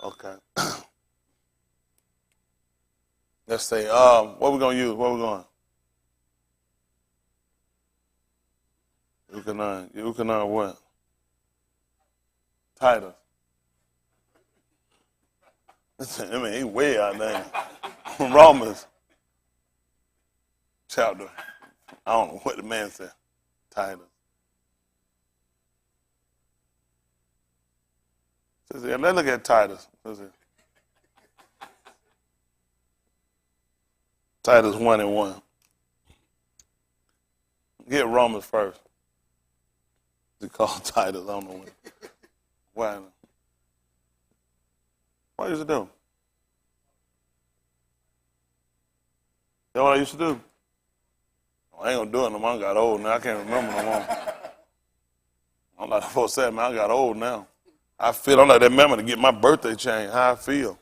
Okay. Let's say, what we gonna use? Where we going? You can what? Titus. I mean, he way out there. Romans chapter. I don't know what the man said. Titus. Let's look at Titus. Titus 1:1. Get Romans first. He called Titus. I don't know why. What used to do? That's what I used to do. I ain't gonna do it no more. I got old now. I can't remember no more. I'm like the folks said, man, I got old now. I'm like that member to get my birthday changed. How I feel.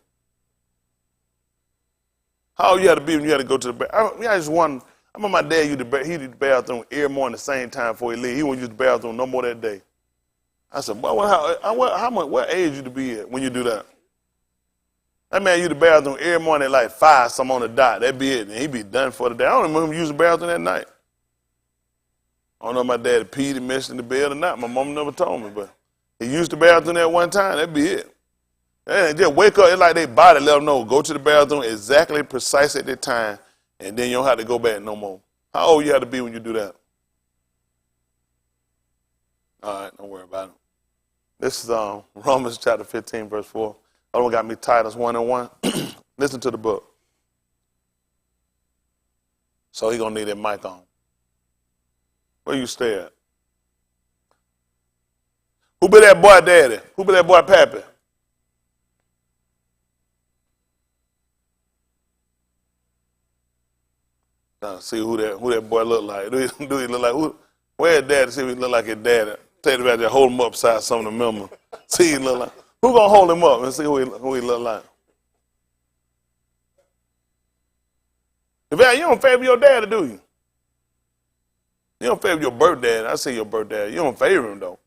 How old you had to be when you had to go to the bathroom? I just won. I remember my dad used the bathroom every morning the same time before he leave. He wouldn't use the bathroom no more that day. I said, boy, what age you to be at when you do that? That man used the bathroom every morning at like 5, some on the dot. That'd be it. And he'd be done for the day. I don't remember him using the bathroom that night. I don't know if my dad peed and messed in the bed or not. My mom never told me, but he used the bathroom that one time. That'd be it. And just wake up. It's like they body let them know. Go to the bathroom exactly precise at that time, and then you don't have to go back no more. How old you have to be when you do that? All right, don't worry about it. This is Romans chapter 15, verse 4. Other one got me Titus 1:1. Listen to the book. So he gonna need that mic on. Where you stay at? Who be that boy daddy? Who be that boy pappy? Trying to see who that boy look like. Do he look like who? Where's daddy? See if he look like his daddy. Take it back there, hold him upside some of the members. See he look like. Who gonna hold him up and see who he look like? You don't favor your daddy, do you? You don't favor your birth dad. I see your birth dad. You don't favor him though.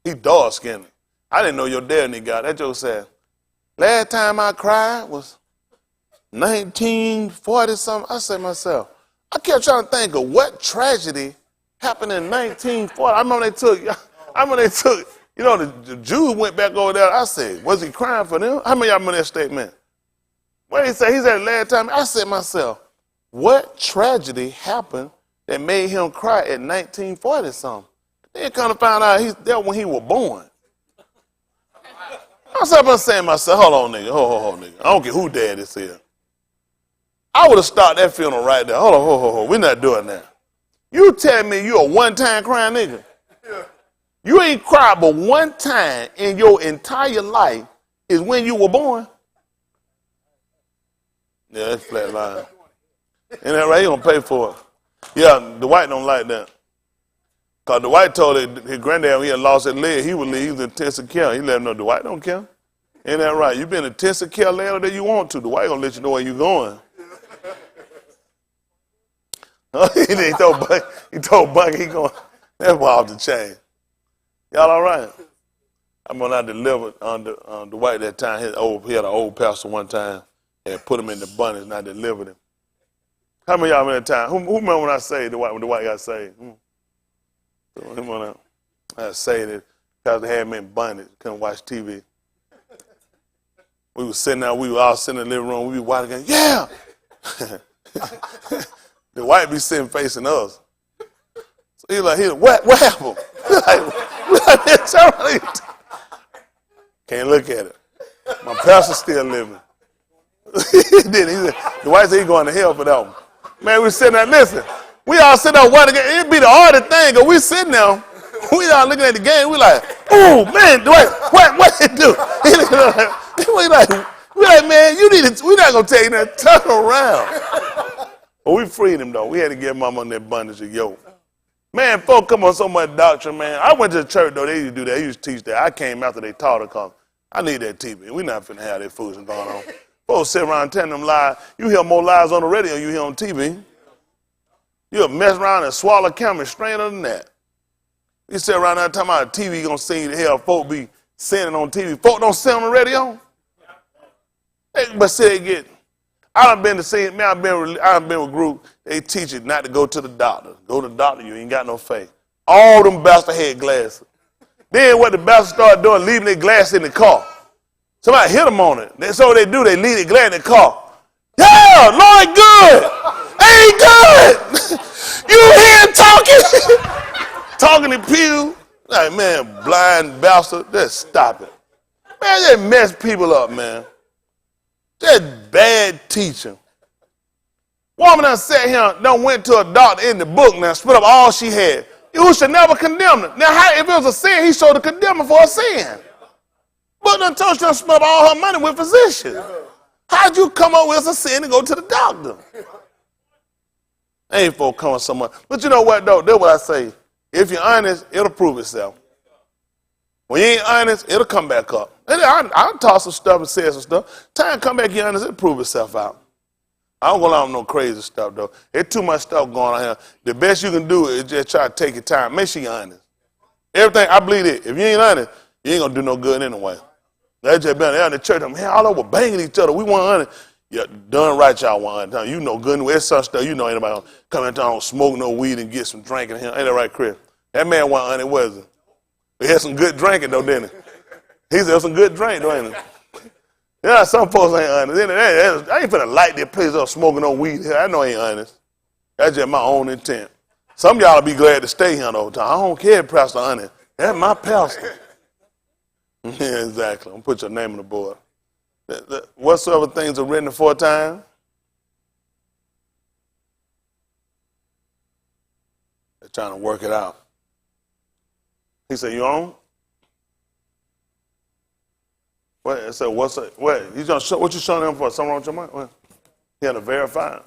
He dark skinned. I didn't know your daddy got that. Joke said, last time I cried was 1940 something. I said to myself, I kept trying to think of what tragedy happened in 1940. I remember they took. You know, the Jews went back over there. I said, was he crying for them? How many of y'all remember that statement? What did he say? He said last time. I said to myself, what tragedy happened that made him cry at 1940 something? Then kind of found out that when he was born. I was up saying to myself, hold on, nigga. Hold on, nigga. I don't care who dad is here. I would have started that funeral right there. Hold on. We're not doing that. You tell me you a one-time crying nigga. You ain't cried but one time in your entire life is when you were born. Yeah, that's flat line. Ain't that right? He gonna pay for it. Yeah, the white don't like that. Because the white told his granddad when he had lost his leg, he would leave. He was in intensive care. He let him know the white don't care. Ain't that right? You been in intensive care later than you want to. The white gonna let you know where you going. he told Bucky he going, that's wild to change. Y'all all right? I'm when I delivered on the white that time. He had an old pastor one time and put him in the bunnies and I delivered him. How many of y'all remember that time? Who remember when I saved when the white got saved? When I saved it, because they had him in bunnies, couldn't watch TV. We were sitting there, we were all sitting in the living room, we were watching, yeah! The white be sitting facing us. So he like, what happened? Can't look at it. My pastor's still living. The white said he going to hell for that one. Man, we sitting there, listen. We all sitting there watching the game. It'd be the hardest thing, because we sitting there, we all looking at the game, we like, oh man, what did it do? We like, man, we're not gonna take that, turn around. But we freed him though. We had to get mama on that bondage of yoke. Man, folk come on so much doctrine, man. I went to the church though, they used to do that, they used to teach that. I came after they taught it, because I need that TV. We're not finna have that foolishness going on. Folks sit around telling them lies. You hear more lies on the radio than you hear on TV. You'll mess around and swallow a camera straighter than that. You sit around there talking about TV gonna sing you to hell. Folk be singing on TV. Folk don't sing on the radio. But see, I done been to see, man, I've been with group, they teach you not to go to the doctor. Go to the doctor, you ain't got no faith. All them bastard had glasses. Then what the bastards started doing, leaving their glass in the car. Somebody hit them on it. So what they do, they leave their glass in the car. Yeah, Lord, good. Ain't good. You hear him talking? Talking to Pew. Like, man, blind bastard, just stop it. Man, they mess people up, man. That's bad teaching. Woman done sat here, done went to a doctor in the book now, split up all she had. You should never condemn her. Now, if it was a sin, he showed to condemn her for a sin. But done told she done split up all her money with physicians. How'd you come up with a sin and go to the doctor? Ain't folk coming so much. But you know what, though? That's what I say. If you're honest, it'll prove itself. When you ain't honest, it'll come back up. I'll toss some stuff and say some stuff. Time come back, you're honest, it'll prove itself out. I don't go along with no crazy stuff, though. There's too much stuff going on here. The best you can do is just try to take your time. Make sure you're honest. Everything, I believe it. If you ain't honest, you ain't going to do no good anyway. They just been there in the church, man, all over banging each other. We want honest. Yeah, done right, y'all want honest. You know good. There's some stuff you know ain't nobody come in town, smoke no weed and get some drinking here. Ain't that right, Chris? That man want honest, wasn't he? He had some good drinking, though, didn't he? He said some good drink, though, ain't he? Yeah, some folks ain't honest. I ain't finna light their place up smoking no weed here. I know I ain't honest. That's just my own intent. Some of y'all will be glad to stay here the whole time. I don't care if Pastor honest. That's my pastor. Yeah, exactly. I'm going to put your name on the board. Whatsoever things are written aforetime, they're trying to work it out. He said, you on? What? I said, what you showing them for? Something wrong with your mind? What? He had to verify it.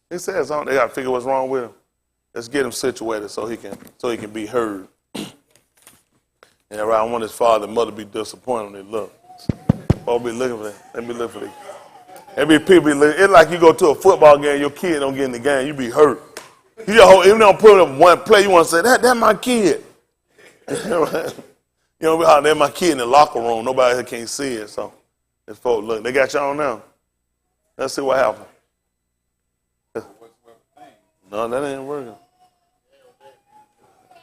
He says, they got to figure what's wrong with him. Let's get him situated so he can be heard. And I want his father and mother to be disappointed when they look. Folks be looking for that. Let me look for that. Every people be looking. It's like you go to a football game, your kid don't get in the game, you be hurt. You just even don't put up one play, you want to say, that's my kid. You know, that's my kid in the locker room. Nobody can't see it. So this folks look. They got y'all now. Let's see what happened. No, that ain't working.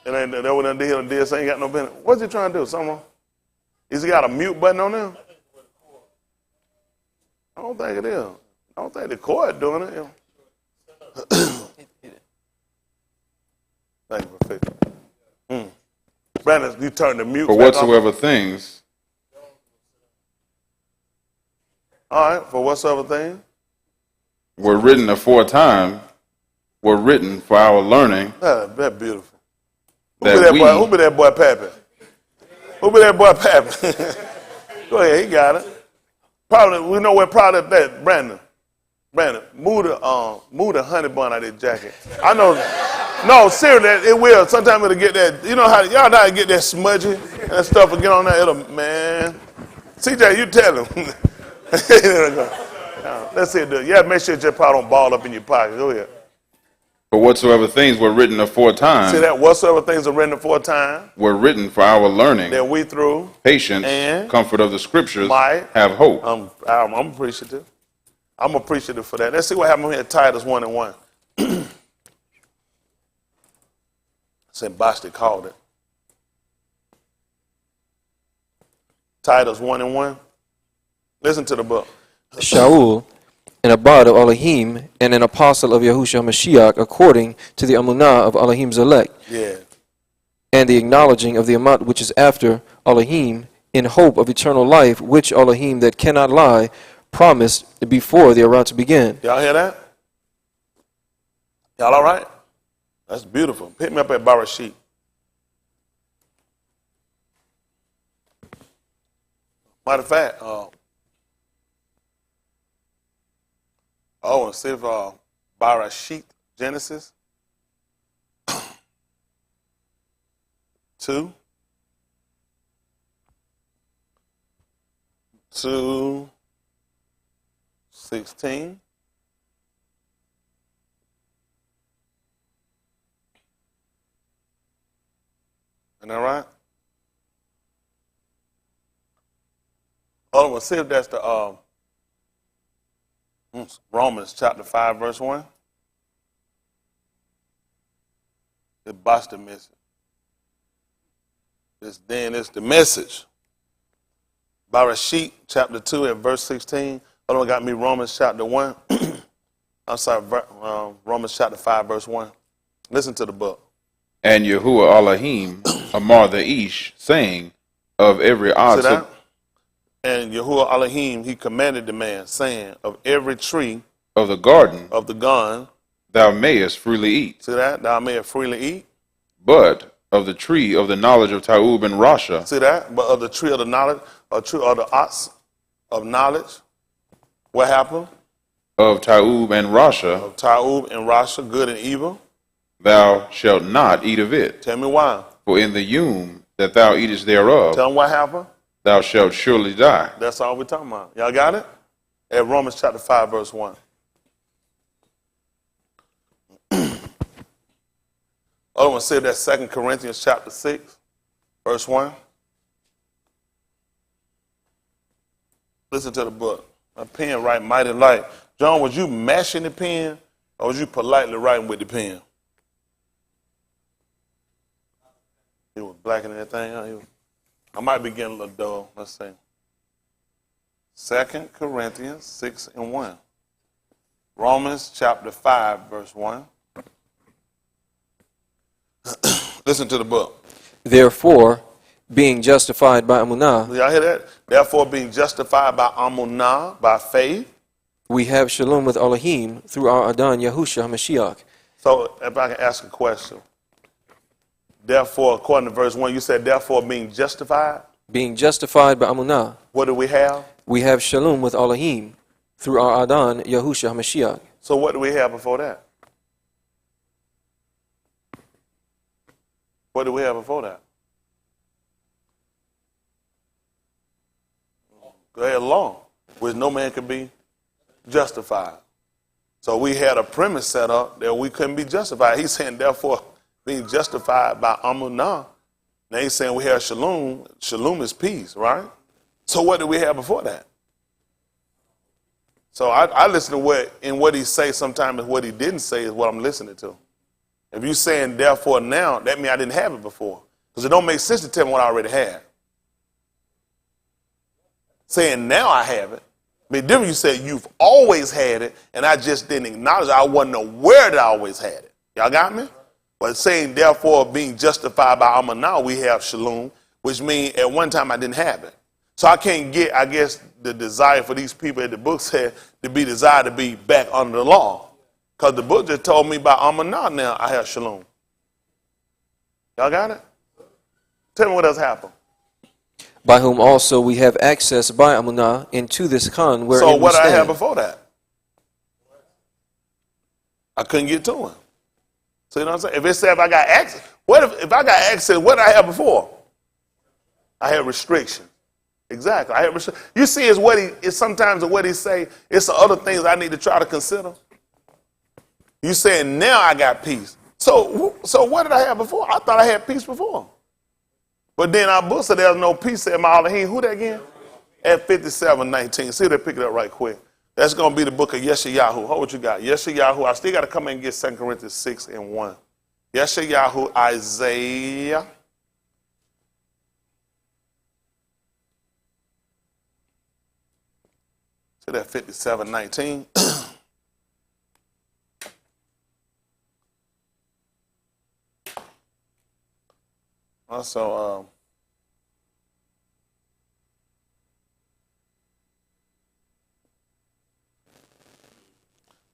That what I did. So ain't got no business. What's he trying to do? Something wrong? Is he got a mute button on there? I don't think it is. I don't think the cord doing it. Thank you for fixing. Brandon, you turn the mute. For whatsoever things. All right, for whatsoever things were written aforetime, were written for our learning. That's beautiful. Who That be that boy Pappy? Who be that boy Pappy? Go ahead, he got it. Probably, we know where probably that, Brandon, move the honey bun out of that jacket. I know, no, seriously, it will. Sometimes it'll get that, you know how, y'all know how to get that smudgy and stuff and get on there, man. CJ, you tell him. Let's see it. Yeah, make sure your pot don't ball up in your pocket. Go ahead. For whatsoever things were written aforetime. See that? Whatsoever things are written aforetime. Were written for our learning. That we through patience and comfort of the scriptures might have hope. I'm appreciative. I'm appreciative for that. Let's see what happened here at Titus 1:1. St. Basti called it. Titus 1:1. Listen to the book. Shaul, an abad of Elohim, and an apostle of Yahushua Mashiach, according to the Amunah of Elohim's elect, and the acknowledging of the Amat which is after Elohim, in hope of eternal life, which Elohim that cannot lie promised before they are about to begin. Y'all hear that? Y'all all right? That's beautiful. Pick me up at Barakah. Matter of fact, and see if Barakah, Genesis 2. 2:16. Isn't that right? Oh, we'll see if that's the Romans chapter 5, verse 1. It bots the message. It's the message. Barakah chapter 2 at verse 16. Hold on, got me Romans chapter 1. I'm sorry, Romans chapter 5, verse 1. Listen to the book. And Yahuwah Elohim amar the Ish, saying, of every See ox that? And Yahuwah Elohim, he commanded the man, saying, of every tree of the garden of the garden, thou mayest freely eat, see that? Thou mayest freely eat. but of the tree of the knowledge of Taub and Rasha, See that? But of the tree of the knowledge, or tree of the ox of knowledge, what happened? of Taub and Rasha, Of Taub and Rasha, good and evil. thou shalt not eat of it. Tell me why. For in the yum that thou eatest thereof, Tell them what happened. thou shalt surely die. That's all we're talking about. Y'all got it? At Romans chapter 5, verse 1. Other one said that 2 Corinthians chapter 6, verse 1. Listen to the book. A pen write mighty light. John, was you mashing the pen or was you politely writing with the pen? He was blacking everything out. I might be getting a little dull. Let's see. 2 Corinthians 6 and 1. Romans chapter 5, verse 1. Listen to the book. Therefore, being justified by Amunah, Y'all hear that? Therefore, being justified by Amunah, by faith. we have shalom with Elohim through our Adon Yahushua HaMashiach. So, if I can ask a question. Therefore, according to verse 1, you said, therefore, being justified. Being justified by Amunah, What do we have? we have shalom with Elohim through our Adon Yahushua HaMashiach. So, what do we have before that? What do we have before that? Go ahead along, which no man can be justified. So we had a premise set up that we couldn't be justified. He's saying, therefore, being justified by Amunah. Now he's saying we have shalom. Shalom is peace, right? So what do we have before that? So I listen to what he say sometimes, what he didn't say is what I'm listening to. If you're saying therefore now, that means I didn't have it before. Because it don't make sense to tell me what I already had. Saying now I have it. I mean, different you said you've always had it, and I just didn't acknowledge it. I wasn't aware that I always had it. Y'all got me? But saying therefore being justified by Amunah, we have shalom, which means at one time I didn't have it. So I can't get, I guess, the desire for these people at the book said to be desired to be back under the law. Because the book just told me by Amunah now I have shalom. Y'all got it? Tell me what else happened. By whom also we have access by Amunah into this Khan wherein So what we I had stand. before that? I couldn't get to him. So you know what I'm saying? If it said if I got access, what if I got access, what did I have before? I had restrictions. Exactly. I had restrictions. You see, it's sometimes what he say, it's the other things I need to try to consider. You saying now I got peace. So what did I have before? I thought I had peace before. But then our book said there's no peace, said my Elohim. Who that again? At 57:19. See if they pick it up right quick. That's going to be the book of Yeshayahu. Hold what you got. Yeshayahu. I still got to come in and get 2 Corinthians 6 and 1. Yeshayahu, Isaiah. See that 57:19. Also,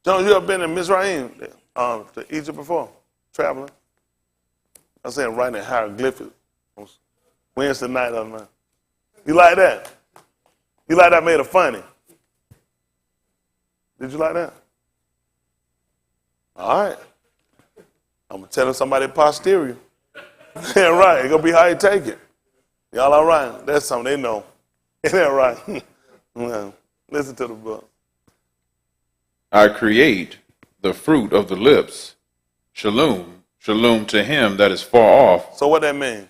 John, you ever been in Mizraim, to Egypt before, traveling? I was saying writing hieroglyphics Wednesday night on night. You like that? You like that made it funny? Did you like that? All right. I'm going to tell somebody posterior. Yeah, right. It's going to be how you take it. Y'all all right? That's something they know. Isn't that right? Well, listen to the book. I create the fruit of the lips. Shalom, shalom to him that is far off. So what that mean?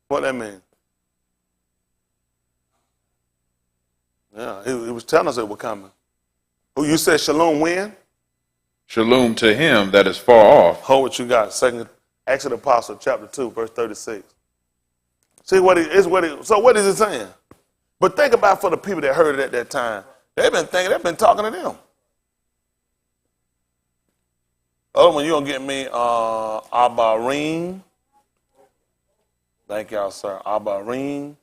What that mean? Yeah, he was telling us it was coming. Who you said shalom when? Shalom to him that is far off. Hold what you got. Second Acts of the Apostle, chapter 2, verse 36. See what it is. So what is it saying? But think about for the people that heard it at that time. They've been talking to them. Other one, you gonna get me Abarim. Thank y'all, sir. Abarim.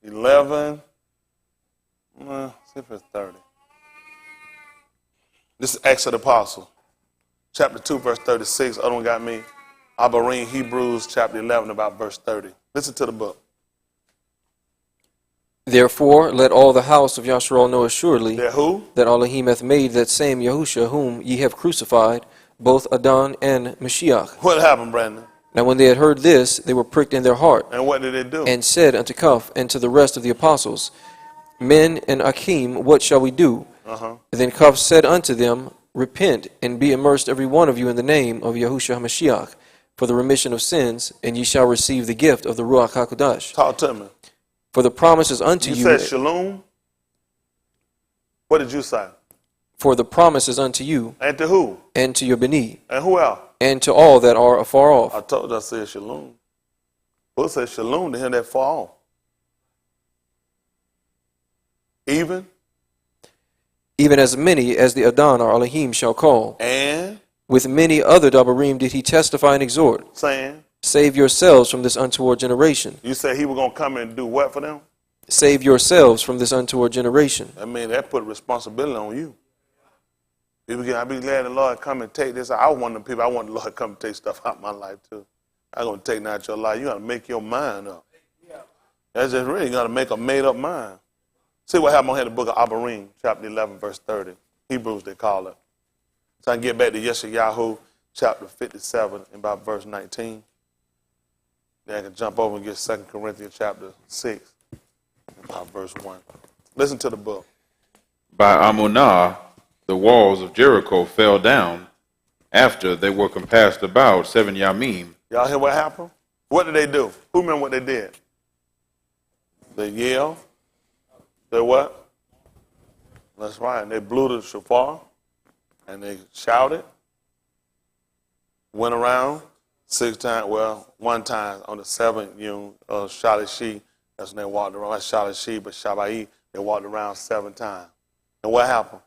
11. See if it's 30. This is Acts of the Apostle, chapter 2, verse 36. Other one got me Abarim, Hebrews, chapter 11, about verse 30. Listen to the book. Therefore, let all the house of Yasharal know assuredly That who? that Elohim hath made that same Yahusha whom ye have crucified, both Adon and Mashiach. What happened, Brandon? Now when they had heard this, they were pricked in their heart, And what did they do? and said unto Cuff and to the rest of the apostles, Men and Akim, what shall we do? And then Cuff said unto them, Repent, and be immersed every one of you in the name of Yahushua HaMashiach, for the remission of sins, and ye shall receive the gift of the Ruach HaKodesh. Talk to me. For the promise is unto You you. said shalom. What did you say? For the promise is unto you, And to who? and to your Beni, And who else? and to all that are afar off. I told you I said shalom. Book said shalom to him that far off. Even Even as many as the Adon or Elohim shall call. and With many other Dabarim did he testify and exhort, saying, Save yourselves from this untoward generation. you said he was going to come and do what for them? Save yourselves from this untoward generation. I mean, that put responsibility on you. I'd be glad the Lord come and take this. I want them people. I want the Lord to come and take stuff out of my life too. I'm going to take out your life. You got to make your mind up. That's just really got to make a made up mind. See what happened on here in the book of Abarim, chapter 11, verse 30. Hebrews, they call it. So I can get back to Yeshayahu, chapter 57, and about verse 19. Then I can jump over and get 2 Corinthians, chapter 6, about verse 1. Listen to the book. By Amunah, the walls of Jericho fell down after they were compassed about 7 yamim. Y'all hear what happened? What did they do? Who remember what they did? They yelled. They what? That's right. And they blew the shofar and they shouted. Went around 6 times. Well, 1 time on the 7th Shalishi. That's when they walked around. Not Shalishi, but Shabai. They walked around 7 times. And what happened?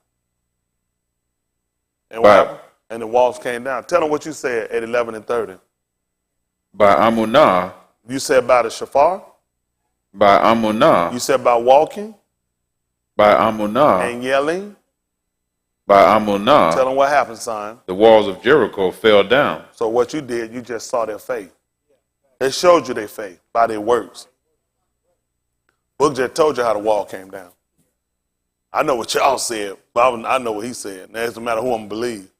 And what happened? And the walls came down. Tell them what you said at 11 and 30. By Amunah, You said about the shofar. by Amunah, You said about walking by Amunah, and yelling. by Amunah, Tell them what happened, son. the walls of Jericho fell down. So what you did, you just saw their faith. They showed you their faith by their works. Book just told you how the wall came down. I know what y'all said, but I know what he said. Now it doesn't matter who I'm going to believe.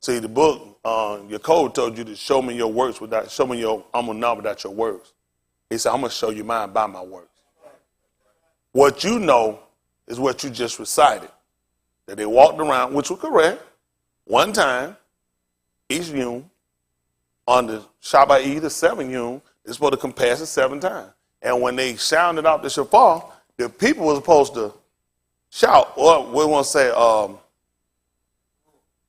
See, the book, your code told you to show me your works show me your amunah without your works. He said, I'm going to show you mine by my works. What you know is what you just recited. That they walked around, which was correct, 1 time, each yom, on the Shabbat, the 7 yom, they're supposed to compass it 7 times. And when they sounded out the shofar, the people were supposed to shout, or we want to say,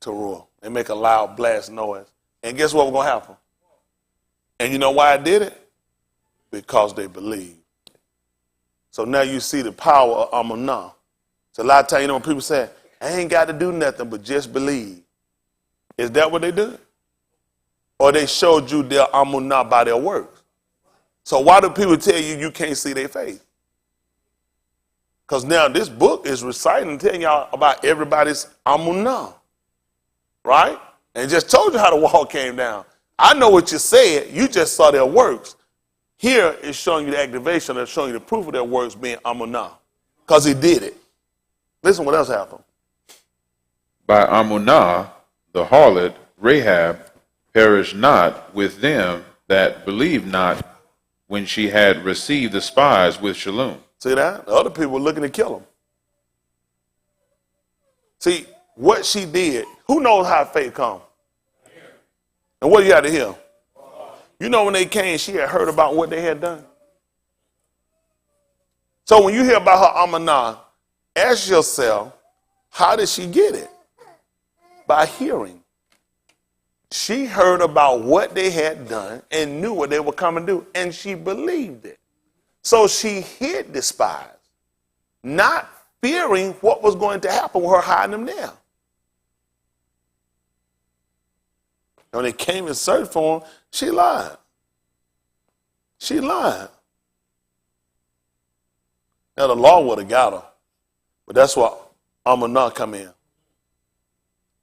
teruah. They make a loud blast noise. And guess what was going to happen? And you know why I did it? Because they believed. So now you see the power of amunah. So a lot of times, when people say, I ain't got to do nothing but just believe. Is that what they did? Or they showed you their amunah by their works? So why do people tell you you can't see their faith? Because now this book is reciting and telling y'all about everybody's amunah. Right? And just told you how the wall came down. I know what you said. You just saw their works. Here is showing you the activation. It's showing you the proof of their works being amunah. Because he did it. Listen what else happened. By Amunah, the harlot Rahab perished not with them that believed not when she had received the spies with shalom. See that? The other people were looking to kill him. See, what she did, who knows how faith comes? And what you got to hear? You know when they came, she had heard about what they had done. So when you hear about her amunah, Ask yourself, how did she get it? By hearing. She heard about what they had done and knew what they were coming to do, and she believed it. So she hid the spies, not fearing what was going to happen with her hiding them there. When they came and searched for him, she lied. She lied. Now the law would have got her, but that's why Amunah come in.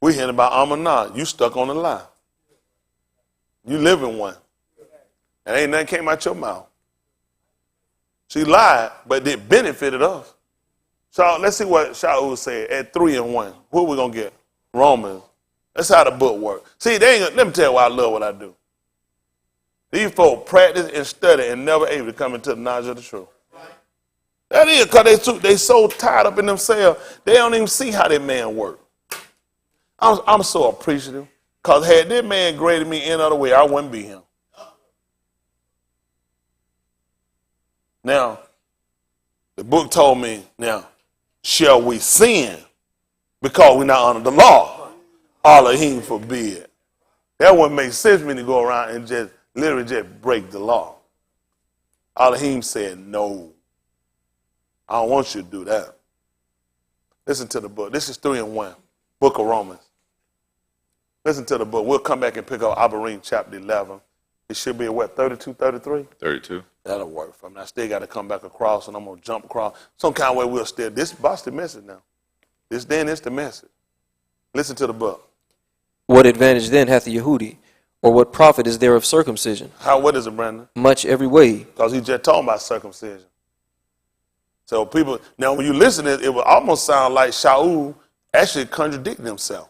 We hearing about Amunah. You stuck on the lie. You live in one. And ain't nothing came out your mouth. She lied, but it benefited us. So let's see what Shaul said at 3-1. What we gonna get? Romans. That's how the book works. See, let me tell you why I love what I do. These folk practice and study and never able to come into the knowledge of the truth. That is because they so tied up in themselves, they don't even see how that man works. I'm so appreciative. Because had this man graded me any other way, I wouldn't be him. Now, the book told me, now, shall we sin because we not under the law? Elohim forbid. That wouldn't make sense for me to go around and just literally just break the law. Elohim said, no, I don't want you to do that. Listen to the book. This is 3-1, book of Romans. Listen to the book. We'll come back and pick up Abarim chapter 11. It should be at what, 32, 33? 32. That'll work for me. I still got to come back across, and I'm going to jump across. Some kind of way we'll still. This is the message now. This then is the message. Listen to the book. What advantage then hath the Yehudi? Or what profit is there of circumcision? What is it, Brandon? Much every way. Because he just talking about circumcision. So people, now when you listen to it, it will almost sound like Shaul actually contradicting himself.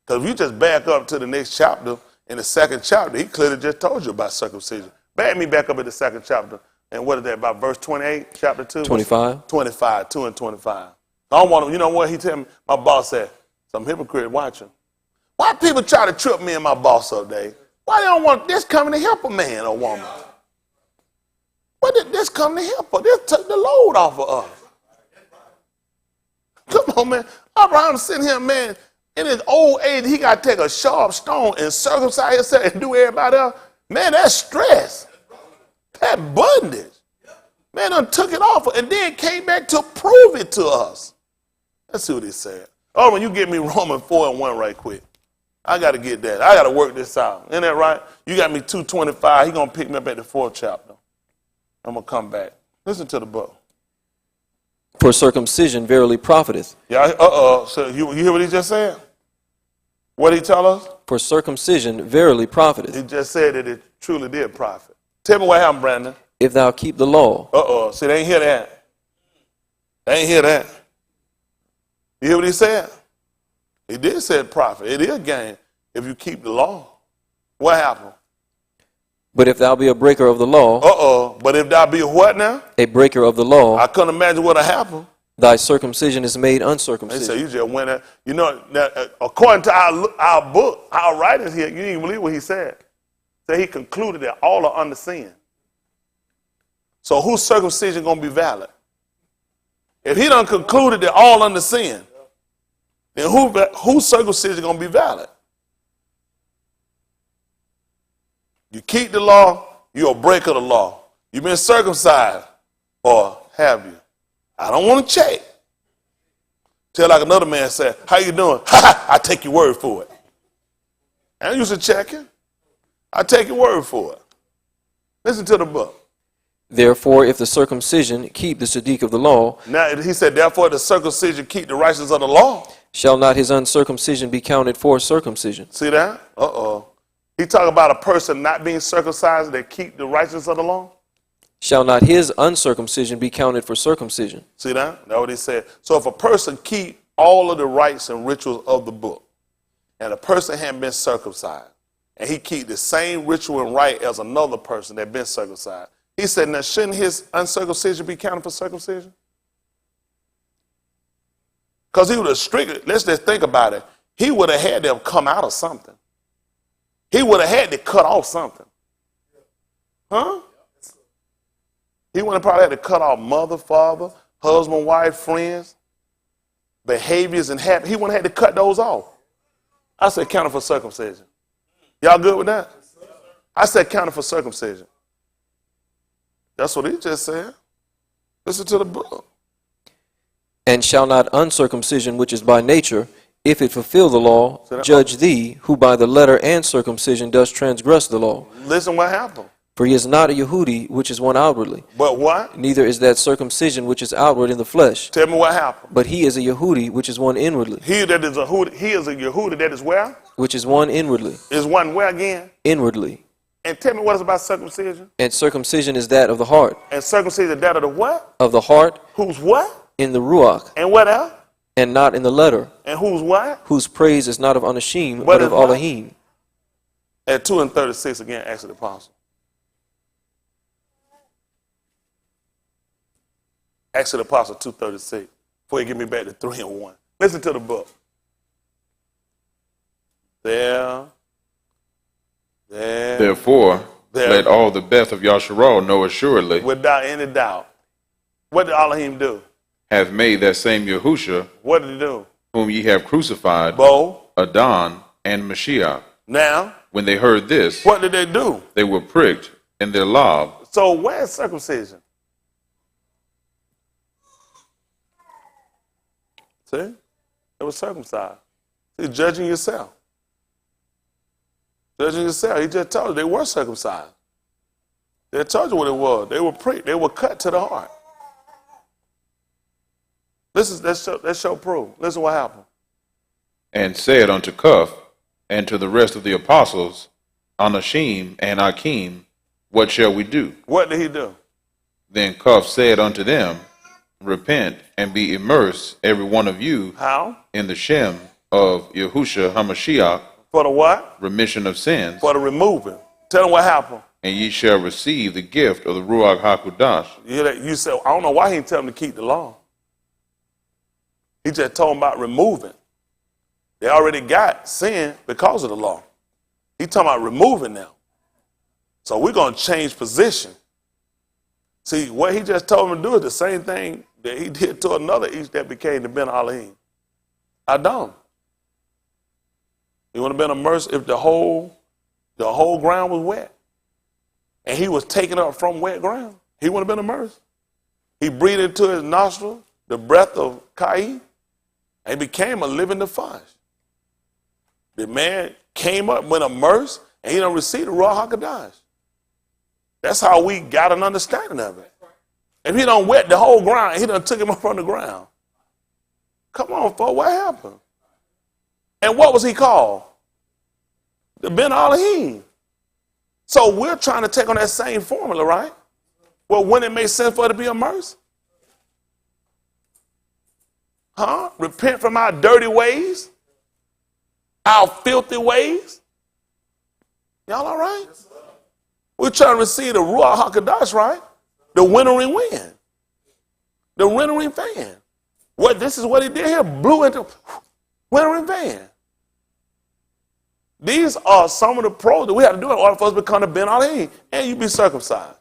Because if you just back up to the next chapter, in the second chapter, he clearly just told you about circumcision. Back me back up in the second chapter. And what is that, about verse 28, chapter 2? 25. 25, 2 and 25. I don't want him, you know what he tell me? My boss said, some hypocrite watching. Why people try to trip me and my boss up, Dave? Why they don't want this coming to help a man or woman? Why did this come to help her? This took the load off of us. Come on, man. Abraham sitting here, man, in his old age, he got to take a sharp stone and circumcise himself and do everybody else. Man, that's stress. That bondage. Man, done took it off and then came back to prove it to us. Let's see what he said. Oh, when you get me Romans 4-1 right quick. I got to get that. I got to work this out. Isn't that right? You got me 2:25. He going to pick me up at the 4th chapter. I'm going to come back. Listen to the book. For circumcision verily profiteth. Yeah, So you hear what he just said? What did he tell us? For circumcision verily profiteth. He just said that it truly did profit. Tell me what happened, Brandon. If thou keep the law. See, they ain't hear that. They ain't hear that. You hear what he said? He did say profit. It is gain if you keep the law. What happened? But if thou be a breaker of the law. But if thou be a what now? A breaker of the law. I couldn't imagine what would happen. Thy circumcision is made They uncircumcision. say you just went there. You know, now, according to our book, our writers here, you didn't even believe what he said. So he concluded that all are under sin. So whose circumcision going to be valid? If he done concluded that all under sin, then whose circumcision going to be valid? You keep the law, you're a breaker of the law. You've been circumcised, or have you? I don't want to check. Tell like another man said, how you doing? I take your word for it. I ain't used to checking. I take your word for it. Listen to the book. Therefore, if the circumcision keep the sadiq of the law. Now he said, therefore the circumcision keep the righteousness of the law. Shall not his uncircumcision be counted for circumcision? See that? He talk about a person not being circumcised that keep the righteousness of the law. Shall not his uncircumcision be counted for circumcision? See that? That's what he said. So if a person keep all of the rites and rituals of the book, and a person hadn't been circumcised, and he keep the same ritual and rite as another person that been circumcised, he said, now shouldn't his uncircumcision be counted for circumcision? Because he would have strictly, let's just think about it, he would have had them come out of something. He would have had to cut off something. Huh? He would have probably had to cut off mother, father, husband, wife, friends. behaviors and habits. He wouldn't have had to cut those off. I said counted for circumcision. Y'all good with that? I said counted for circumcision. That's what he just said. Listen to the book. And shall not uncircumcision, which is by nature, if it fulfill the law, judge thee, who by the letter and circumcision does transgress the law? Listen what happened. For he is not a Yehudi, which is one outwardly. But what? Neither is that circumcision which is outward in the flesh. Tell me what happened. But he is a Yehudi, which is one inwardly. He that is a Yehudi, he is a Yehudi that is where? Which is one inwardly. Is one where again? Inwardly. And tell me what is about circumcision? And circumcision is that of the heart. And circumcision is that of the what? Of the heart. Who's what? In the ruach. And what else? And not in the letter. And who's what? Whose praise is not of Anashim, but of Elohim. At 2:36 again, Acts of the Apostle. Acts of the Apostle 2:36. Before you get me back to 3:1. Listen to the book. Therefore, let all the Beth of Yasharal know assuredly, without any doubt. What did Elohim do? Have made that same Yahusha, what did he do? Whom ye have crucified, Adon and Mashiach. Now, when they heard this, what did they do? They were pricked in their lob. So where's circumcision? See? It was circumcised. See, judging yourself. Judging yourself. He just told you they were circumcised. They told you what it was. They were pricked. They were cut to the heart. Let's show proof. Listen what happened. And said unto Cuff and to the rest of the apostles, Anashim and Akim, what shall we do? What did he do? Then Cuff said unto them, repent and be immersed, every one of you, how? In the Shem of Yahusha HaMashiach. For the what? Remission of sins. For the removing. Tell them what happened. And ye shall receive the gift of the Ruach HaKodesh. You said, I don't know why he didn't tell them to keep the law. He just told them about removing. They already got sin because of the law. He talking about removing now. So we're going to change position. See, what he just told them to do is the same thing that he did to another East that became the Ben Elohim. Adam. He would have been immersed if the whole ground was wet. And he was taken up from wet ground. He would have been immersed. He breathed into his nostril the breath of Cain and became a living defiance. The man came up, went immersed, and he done received the Ruach HaKodesh. That's how we got an understanding of it. If he done wet the whole ground, he done took him up from the ground. Come on, folks, what happened? And what was he called? The Ben Elohim. So we're trying to take on that same formula, right? Well, wouldn't it make sense for it to be immersed? Huh? Repent from our dirty ways, our filthy ways. Y'all all right? We're trying to receive the Ruach HaKodesh, right? The wintering wind. The wintering fan. This is what he did here, blew into wintering fan. These are some of the pros that we have to do in order for us to become the Ben Elohim, and you be circumcised.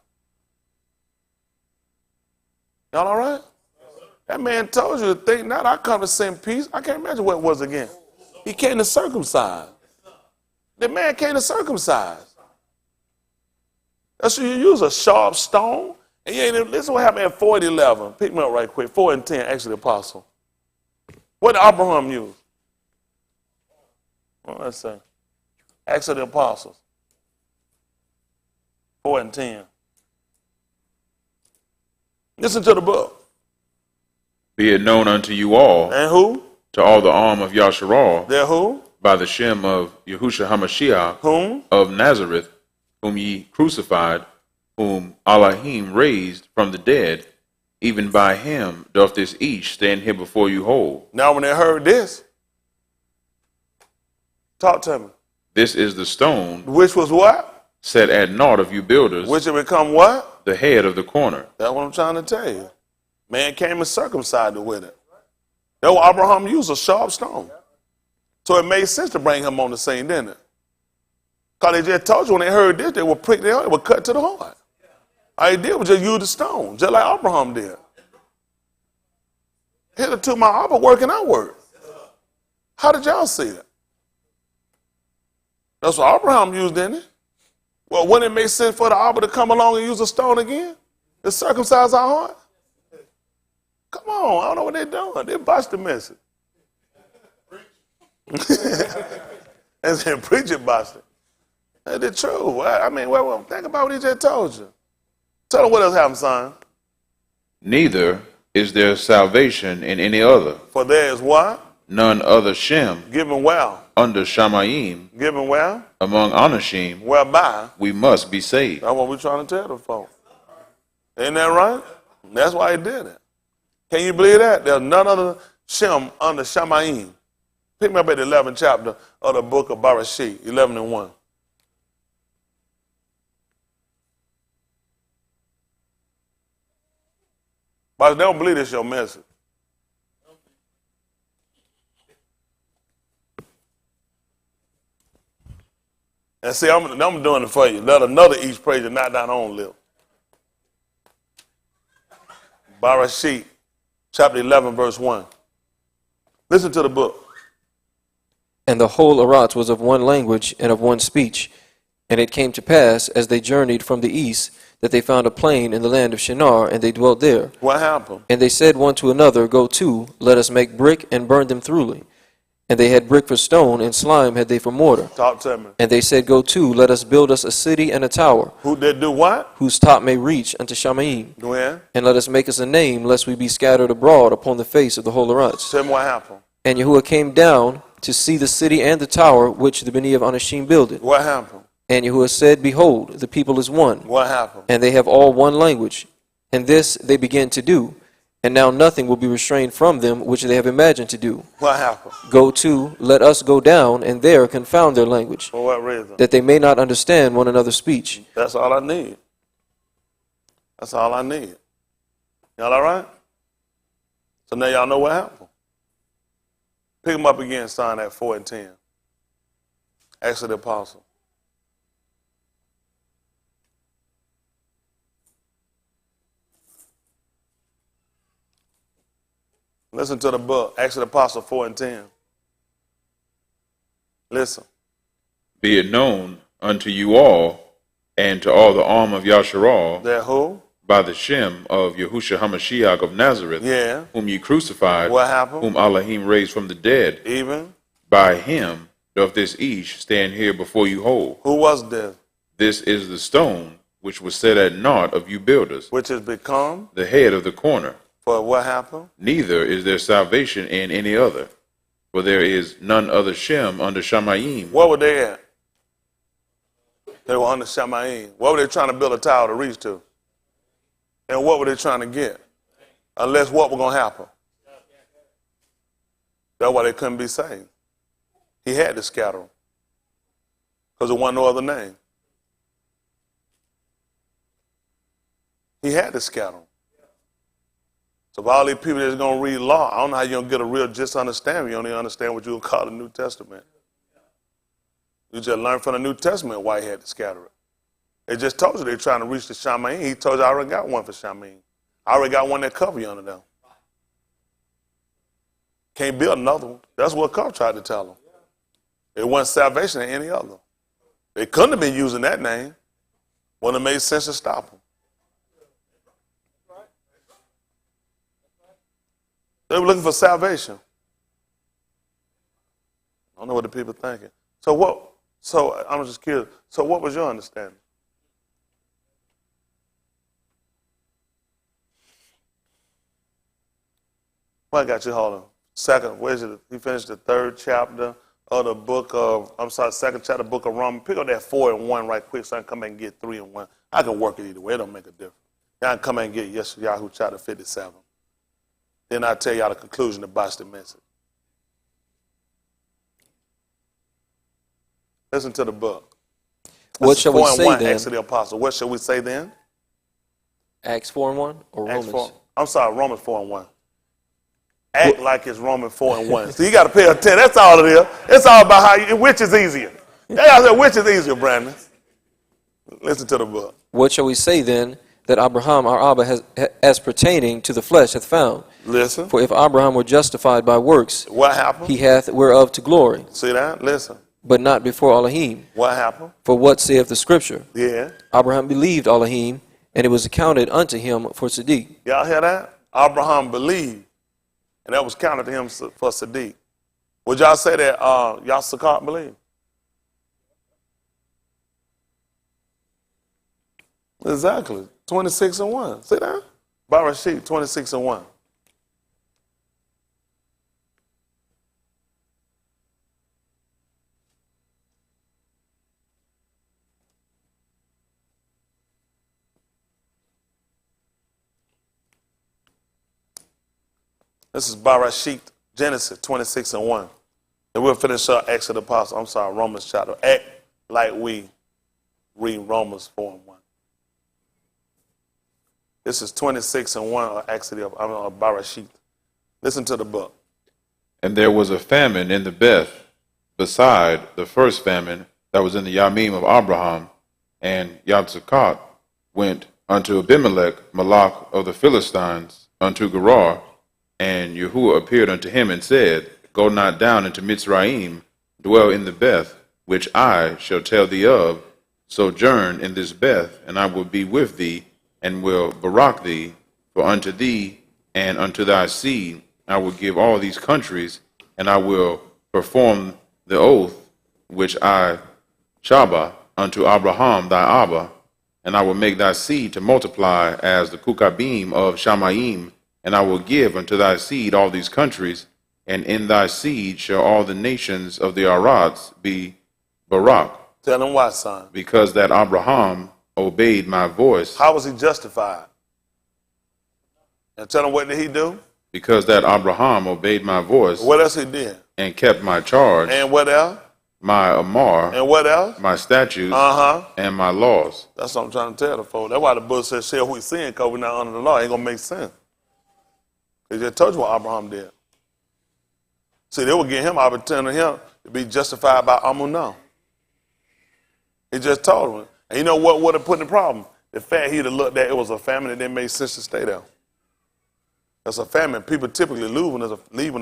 Y'all all right? That man told you to think not, I come to send peace. I can't imagine what it was again. He came to circumcise. The man came to circumcise. That's why you use a sharp stone. And you ain't even, listen what happened at 4 and 11. Pick me up right quick. 4 and 10, actually, the apostle. What did Abraham use? Well, let's see. Acts of the Apostles. 4 and 10. Listen to the book. Be it known unto you all. And who? To all the arm of Yasharal. They're who? By the Shem of Yahusha HaMashiach. Whom? Of Nazareth, whom ye crucified, whom Elohim raised from the dead. Even by him doth this each stand here before you whole. Now when they heard this, talk to me. This is the stone. Which was what? Set at naught of you builders. Which had become what? The head of the corner. That's what I'm trying to tell you. Man came and circumcised it with it. That's why Abraham used a sharp stone. So it made sense to bring him on the scene, didn't it? Because they just told you when they heard this, they were pricked, they were cut to the heart. All he did was just use the stone, just like Abraham did. Hitherto my arbor work and I work. How did y'all see that? That's what Abraham used, didn't it? Well, wouldn't it make sense for the arbor to come along and use a stone again to circumcise our heart? Come on, I don't know what they're doing. They botched the message. And then preacher botched it. That's true. I mean, well, think about what he just told you. Tell them what else happened, son. Neither is there salvation in any other. For there is what? None other Shem Given well. under Shamayim Given well. among Anashim, Whereby. we must be saved. That's what we're trying to tell the folks. Ain't that right? That's why he did it. Can you believe that? There's none other Shem under Shamayim. Pick me up at the 11th chapter of the book of Barakah, 11 and 1. But they don't believe this your message. And see, I'm doing it for you. Let another each praise you, not thine own lip. Barakah, chapter 11, verse 1. Listen to the book. And the whole Arat was of one language and of one speech. And it came to pass, as they journeyed from the east, that they found a plain in the land of Shinar, and they dwelt there. What happened? And they said one to another, Go to, let us make brick and burn them thoroughly. And they had brick for stone, and slime had they for mortar. Talk to me. And they said, Go to, let us build us a city and a tower, Who did do what? whose top may reach unto Shamayim. When? And let us make us a name, lest we be scattered abroad upon the face of the whole Arats. Tell me what happened. And Yahuwah came down to see the city and the tower which the Beni of Anashim builded. What happened? And Yahuwah said, Behold, the people is one, What happened? and they have all one language. And this they began to do. And now nothing will be restrained from them which they have imagined to do. What happened? Go to, let us go down, and there confound their language, For what reason? that they may not understand one another's speech. That's all I need. That's all I need. Y'all all right? So now y'all know what happened. Pick them up again, son, at 4 and 10. Acts of the Apostle. Listen to the book, Acts of the Apostle 4 and 10. Listen. Be it known unto you all, and to all the arm of Yasharal, That who? by the Shem of Yahushua HaMashiach of Nazareth, Yeah. whom ye crucified, What happened? whom Elohim raised from the dead. Even. By him doth this Ish stand here before you whole. Who was this? This is the stone which was set at naught of you builders, Which has become, the head of the corner. for what happened? Neither is there salvation in any other, for there is none other Shem under Shamayim. Where were they at? They were under Shamayim. What were they trying to build a tower to reach to? And what were they trying to get? Unless what was going to happen? That's why they couldn't be saved. He had to scatter them. Because there wasn't no other name. He had to scatter them. So if all these people that's going to read law, I don't know how you're going to get a real just understanding. You don't even understand what you would call the New Testament. You just learn from the New Testament why he had to scatter it. They just told you they're trying to reach the Shamayim. He told you, I already got one for Shamayim. I already got one that cover you under them. Can't build another one. That's what Cup tried to tell them. It wasn't salvation in any other. They couldn't have been using that name. Wouldn't have made sense to stop them. They were looking for salvation. I don't know what the people are thinking. So I'm just curious. So what was your understanding? Well, I got you, hold on. Second, where's it? He finished the 3rd chapter of the book of, 2nd chapter, book of Romans. Pick up that 4 and 1 right quick so I can come back and get 3 and 1. I can work it either way. It don't make a difference. Y'all can come back and get Yahoo chapter 57. Then I'll tell y'all the conclusion about the message. Listen to the book. What shall we say then? Acts of the Apostle. What shall we say then? Acts 4 and 1 or Acts Romans? 4. I'm sorry, Romans 4 and 1. Act like it's Romans 4 and 1. So you got to pay attention. That's all it is. It's all about which is easier. They all said, which is easier, Brandon? Listen to the book. What shall we say then? that Abraham our Abba has, as pertaining to the flesh hath found. Listen. For if Abraham were justified by works, What happened? he hath whereof to glory, See that? Listen. but not before Elohim. What happened? For what saith the scripture? Yeah. Abraham believed Elohim, and it was accounted unto him for Sadiq. Y'all hear that? Abraham believed, and that was counted to him for Sadiq. Would y'all say that y'all Sakat believe? Exactly. 26-1. See that? Barakah 26-1. This is Barakah, Genesis 26-1. And we'll finish up Acts of the Apostles. I'm sorry, Romans chapter. Act like we read Romans 4-1. This is 26-1 of Acts of the Barakah. Listen to the book. And there was a famine in the Beth, beside the first famine that was in the Yamim of Abraham, and Yitzchak went unto Abimelech, Malach of the Philistines, unto Gerar, and Yahuwah appeared unto him and said, Go not down into Mitzrayim, dwell in the Beth, which I shall tell thee of, sojourn in this Beth, and I will be with thee, and will Barak thee, for unto thee and unto thy seed I will give all these countries, and I will perform the oath which I Shabbat unto Abraham thy Abba, and I will make thy seed to multiply as the Kukabim of Shamayim, and I will give unto thy seed all these countries, and in thy seed shall all the nations of the Arats be Barak. Tell them why, son. Because that Abraham obeyed my voice. How was he justified? And tell them what did he do? Because that Abraham obeyed my voice. What else he did? And kept my charge. And what else? My Amar. And what else? My statutes. And my laws. That's what I'm trying to tell the folks. That's why the book says, share we sin because we're not under the law. It ain't going to make sense. They just told you what Abraham did. See, they would give him opportunity to be justified by Amunah. He just told him. And you know what would have put in the problem? The fact he'd have looked at it was a famine that didn't make sense to stay there. That's a famine. People typically leaving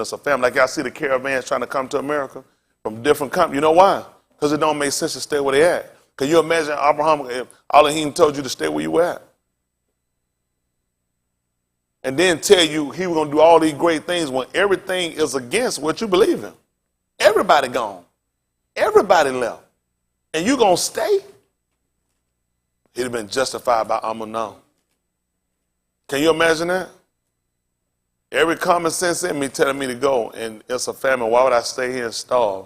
us a famine. Like I see the caravans trying to come to America from different countries. You know why? Because it don't make sense to stay where they at. Can you imagine Abraham, if Elohim told you to stay where you were at? And then tell you he was going to do all these great things when everything is against what you believe in. Everybody gone. Everybody left. And you going to stay? He'd have been justified by Amunah. Can you imagine that? Every common sense in me telling me to go, and it's a famine. Why would I stay here and starve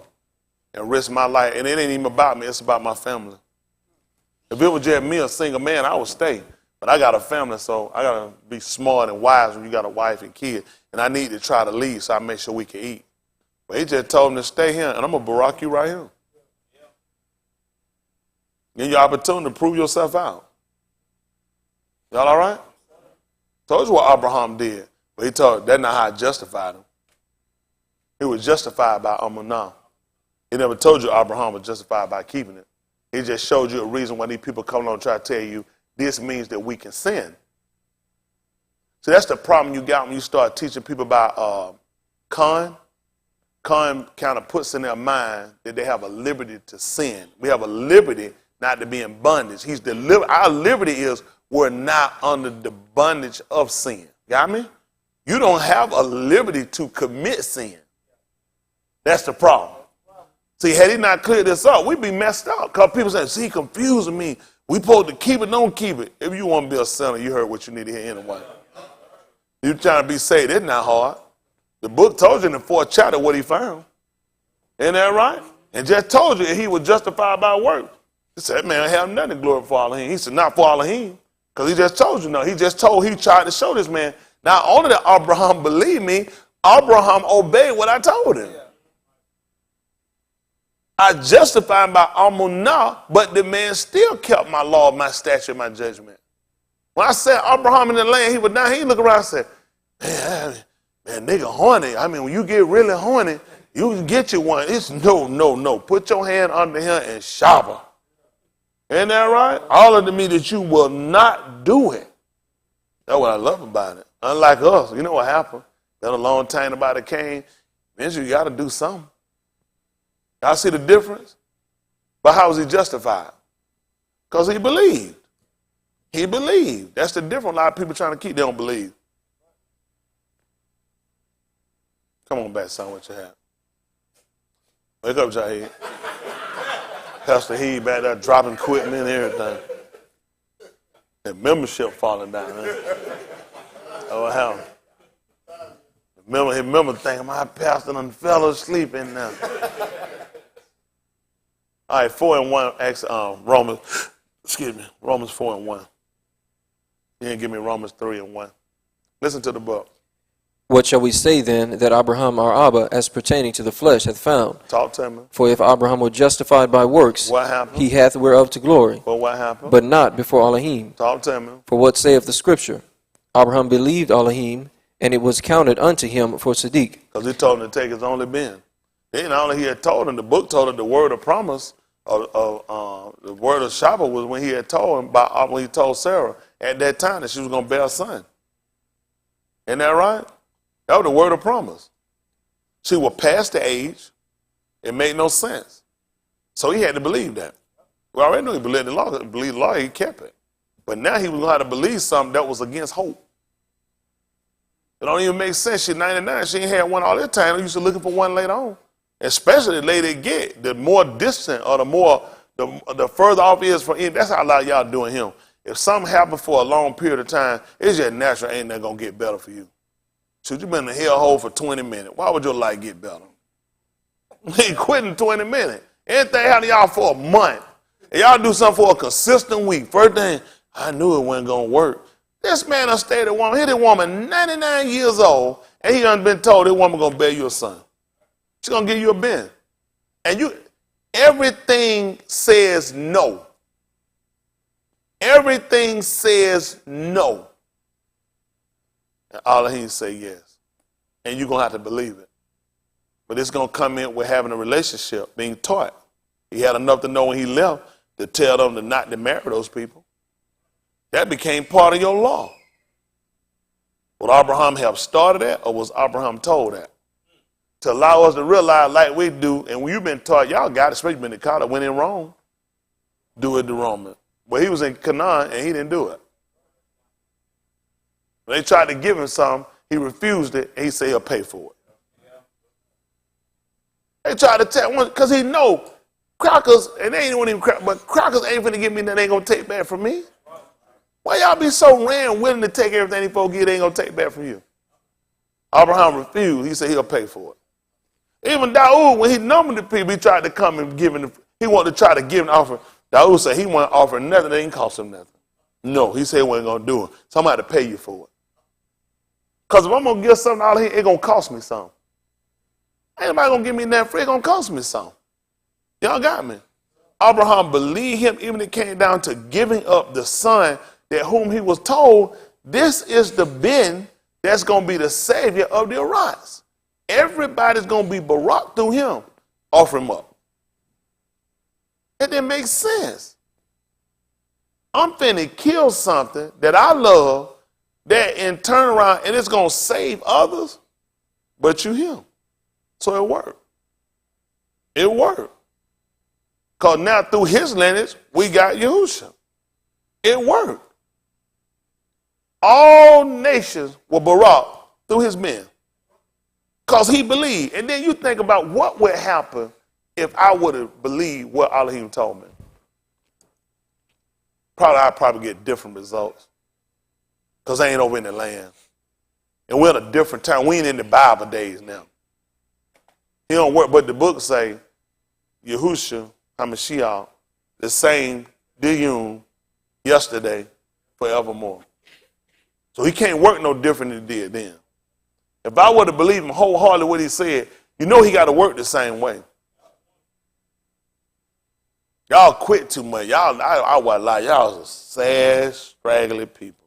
and risk my life? And it ain't even about me. It's about my family. If it was just me, a single man, I would stay. But I got a family, so I got to be smart and wise when you got a wife and kid. And I need to try to leave so I make sure we can eat. But he just told him to stay here, and I'm going to Barak you right here. Give you opportunity to prove yourself out. Y'all all right? Told you what Abraham did. But he told that's not how I justified him. He was justified by Amunah. He never told you Abraham was justified by keeping it. He just showed you a reason why these people come along and try to tell you this means that we can sin. So that's the problem you got when you start teaching people about Con. Con kind of puts in their mind that they have a liberty to sin. We have a liberty not to be in bondage. Our liberty is we're not under the bondage of sin. Got me? You don't have a liberty to commit sin. That's the problem. See, had he not cleared this up, we'd be messed up. Because people say, see, he confusing me. We supposed to keep it, don't keep it. If you want to be a sinner, you heard what you need to hear anyway. You trying to be saved, it's not hard. The book told you in the 4th chapter what he found. Ain't that right? And just told you he was justified by work. He said, man, I have nothing to glorify Elohim. He said, not for Elohim. Because he just told you no. He tried to show this man. Not only did Abraham believe me, Abraham obeyed what I told him. I justified by Amunah, but the man still kept my law, my statute, my judgment. When I said Abraham in the land, he was down, he looked around and said, man, nigga horny. I mean, when you get really horny, you can get you one. It's no. Put your hand under here and shabba. Ain't that right? All of the me that you will not do it. That's what I love about it. Unlike us, you know what happened? Then a long time nobody came. Eventually, you got to do something. Y'all see the difference? But how was he justified? Because he believed. He believed. That's the difference. A lot of people trying to keep, they don't believe. Come on back, son, what you have? Wake up, Jaheed. Pastor Heed back there dropping equipment and everything. That membership falling down. Oh, hell. Remember thinking, my pastor done fell asleep in there. All right, 4:1, Romans 4:1. You didn't give me Romans 3:1. Listen to the book. What shall we say then that Abraham our Abba, as pertaining to the flesh, hath found? Talk to me. For if Abraham were justified by works, What happened? he hath whereof to glory, Well, what happened? but not before Elohim. Talk to me. For what saith the Scripture? Abraham believed Elohim, and it was counted unto him for Sadiq. Because he told him to take his only Ben. Then not only he had told him, the book told him the word of promise, the word of Shabbat was when he had told him, when he told Sarah at that time that she was going to bear a son. Isn't that right? That was the word of promise. She was past the age. It made no sense. So he had to believe that. We already knew he believed the law. He believed the law, he kept it. But now he was going to have to believe something that was against hope. It don't even make sense. She's 99. She ain't had one all that time. You used to looking for one later on. Especially the later it get, the more distant or the further off it is from him. That's how a lot of y'all doing him. If something happened for a long period of time, it's just natural. Ain't that going to get better for you? So you been in the hellhole for 20 minutes. Why would your life get better? He quit in 20 minutes. Anything happened to y'all for a month. And y'all do something for a consistent week. First thing, I knew it wasn't going to work. This man done stayed a woman. He the woman 99 years old, and he done been told this woman going to bear you a son. She's going to give you a Ben. And everything says no. Everything says no. And Elohim say yes. And you're going to have to believe it. But it's going to come in with having a relationship, being taught. He had enough to know when he left to tell them to not to marry those people. That became part of your law. Would Abraham have started that, or was Abraham told that? To allow us to realize like we do, and when you've been taught, y'all got it, especially been in college, went in Rome, do it the Roman. But he was in Canaan, and he didn't do it. When they tried to give him some, he refused it, and he said he'll pay for it. They tried to tell him, because he know crackers, and they ain't even crackers, but crackers ain't finna give me nothing they ain't gonna take back from me. Why y'all be so ran willing to take everything these folks get, they ain't gonna take back from you? Abraham refused. He said he'll pay for it. Even Daud, when he numbered the people, he tried to come and give him, he wanted to try to give an offer. Daud said he wasn't offering nothing that didn't cost him nothing. No, he said he wasn't gonna do it. Somebody to pay you for it. Because if I'm gonna give something out of here, it's gonna cost me something. Ain't nobody gonna give me that free, it's gonna cost me something. Y'all got me. Abraham believed him even it came down to giving up the son that whom he was told, this is the Ben that's going to be the savior of the Arise. Everybody's going to be Barak through him. Offer him up. It didn't make sense. I'm finna kill something that I love that in turn around and it's going to save others, but you him. So it worked. It worked. Because now through his lineage, we got Yahusha. It worked. All nations were Barak through his men. Because he believed. And then you think about what would happen if I would have believed what Elohim told me. I'd probably get different results. Because I ain't over in the land. And we're in a different time. We ain't in the Bible days now. He don't work, but the book say, Yahusha, HaMashiach, the same Diyun, yesterday, forevermore. So he can't work no different than he did then. If I were to believe him wholeheartedly what he said, you know he got to work the same way. Y'all quit too much. I won't lie, y'all are sad, straggly people.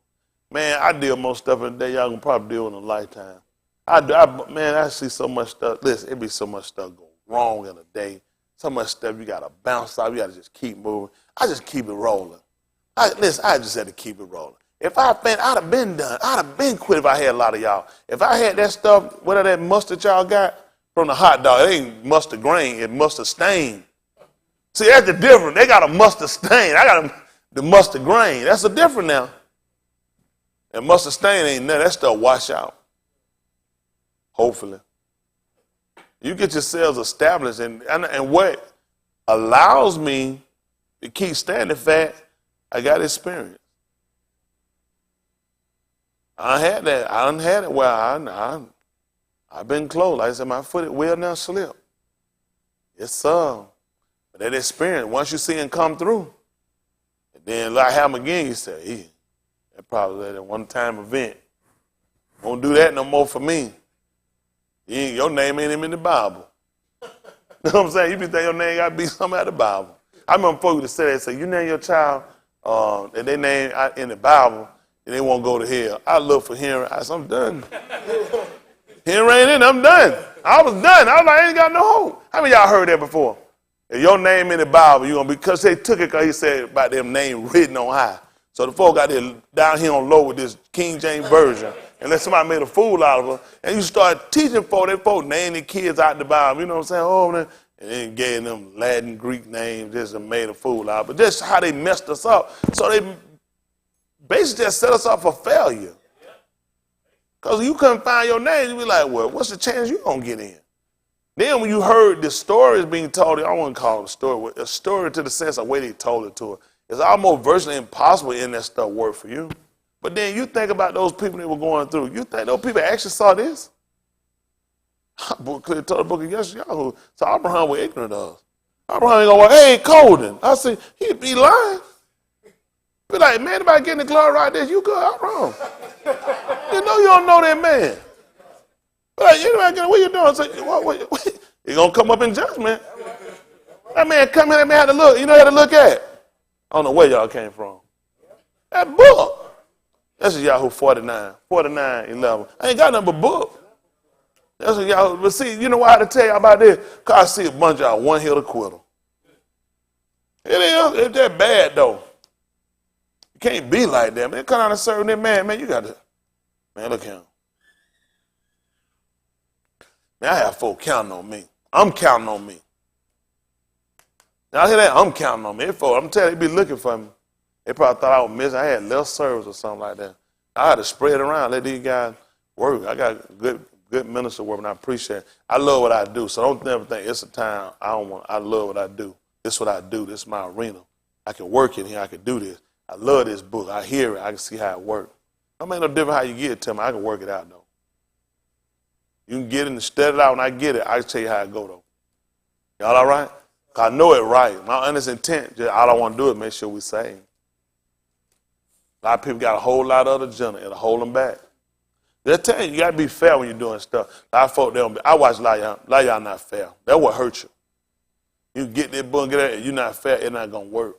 Man, I deal with most stuff in a day y'all can probably deal with in a lifetime. I see so much stuff. Listen, it be so much stuff go wrong in a day. So much stuff you got to bounce off. You got to just keep moving. I just keep it rolling. I just had to keep it rolling. If I been, I'd have been done. I'd have been quit if I had a lot of y'all. If I had that stuff, whatever that mustard y'all got from the hot dog, it ain't mustard grain, it's mustard stain. See, that's the difference. They got a mustard stain. I got the mustard grain. That's the difference now. And mustard stain ain't nothing. That stuff wash out. Hopefully. You get yourselves established, and what allows me to keep standing fat, I got experience. I had that. I done had it where I've been close. Like I said, my foot will now slip. It's but that experience, once you see it come through, and then like have them again, you say, that probably that one-time event. Won't do that no more for me. Your name ain't even in the Bible. You know what I'm saying? You be thinking your name got to be something out of the Bible. I remember folks that say, you name your child, and they name in the Bible, and they won't go to hell. I look for hearing. I said, I'm done. Hearing ain't in, I'm done. I was done. I was like, I ain't got no hope. How many of y'all heard that before? If your name in the Bible, you're going to be, because they took it because he said about them name written on high. So the folk got there down here on low with this King James Version. And then somebody made a fool out of them. And you start teaching folk, they folk name their kids out the Bible. You know what I'm saying? Oh, man. And then gave them Latin, Greek names, just made a fool out of it. But that's how they messed us up. So they basically just set us up for failure. Because you couldn't find your name, you'd be like, well, what's the chance you're going to get in? Then when you heard the stories being told, I wouldn't call it a story to the sense of the way they told it to her. It's almost virtually impossible in that stuff work for you. But then you think about those people that were going through. You think those people actually saw this? I clearly told the book of Yeshayahu. So Abraham was ignorant of us. Abraham ain't going, hey, Colden. I said, he'd be lying. Be like, man, if I get in the glory right there, you good, I'm wrong. You know you don't know that man. Be like, what you doing? I say, what? He going to come up in judgment. That man come here, that man had to look. You know how to look at? I don't know where y'all came from. That book. That's Yahoo 49:11. I ain't got nothing but book. That's what y'all, but see, you know why I had to tell you about this? Because I see a bunch of y'all one hit acquittal. It is, it's that bad though. You can't be like that, man. Come out and serve that man, you got to, man, look here. Man, I have folk counting on me. I'm counting on me. Y'all hear that? I'm counting on me. I'm telling you, they be looking for me. They probably thought I was missing. I had less service or something like that. I had to spread around, let these guys work. I got good minister work, and I appreciate it. I love what I do, so don't never think it's a time I love what I do. This is what I do. This is my arena. I can work in here. I can do this. I love this book. I hear it. I can see how it works. Don't make no difference how you get it to me. I can work it out, though. You can get it and study it out. When I get it, I can tell you how it go, though. Y'all all right? Because I know it right. My honest intent, just all I want to do is make sure we save. A lot of people got a whole lot of other agenda. It'll hold them back. They'll tell you, you got to be fair when you're doing stuff. A lot of folk, I watch a lot of y'all not fair. That's what hurts you. You get that book and get it, you're not fair, it's not going to work.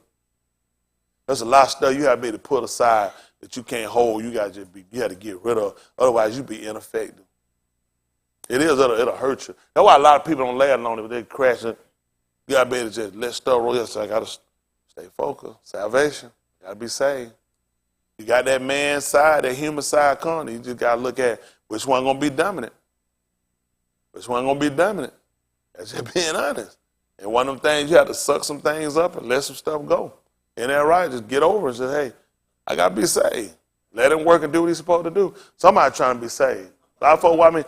There's a lot of stuff you have to be able to put aside that you can't hold. You got to get rid of. Otherwise, you'll be ineffective. It is, it'll hurt you. That's why a lot of people don't last long if they crash it. You got to be able to just let stuff roll. So I got to stay focused. Salvation. Got to be saved. You got that man side, that human side coming. You just got to look at which one going to be dominant. Which one going to be dominant. That's just being honest. And one of them things, you have to suck some things up and let some stuff go. Ain't that right? Just get over it and say, hey, I got to be saved. Let him work and do what he's supposed to do. Somebody trying to be saved. A lot of folk,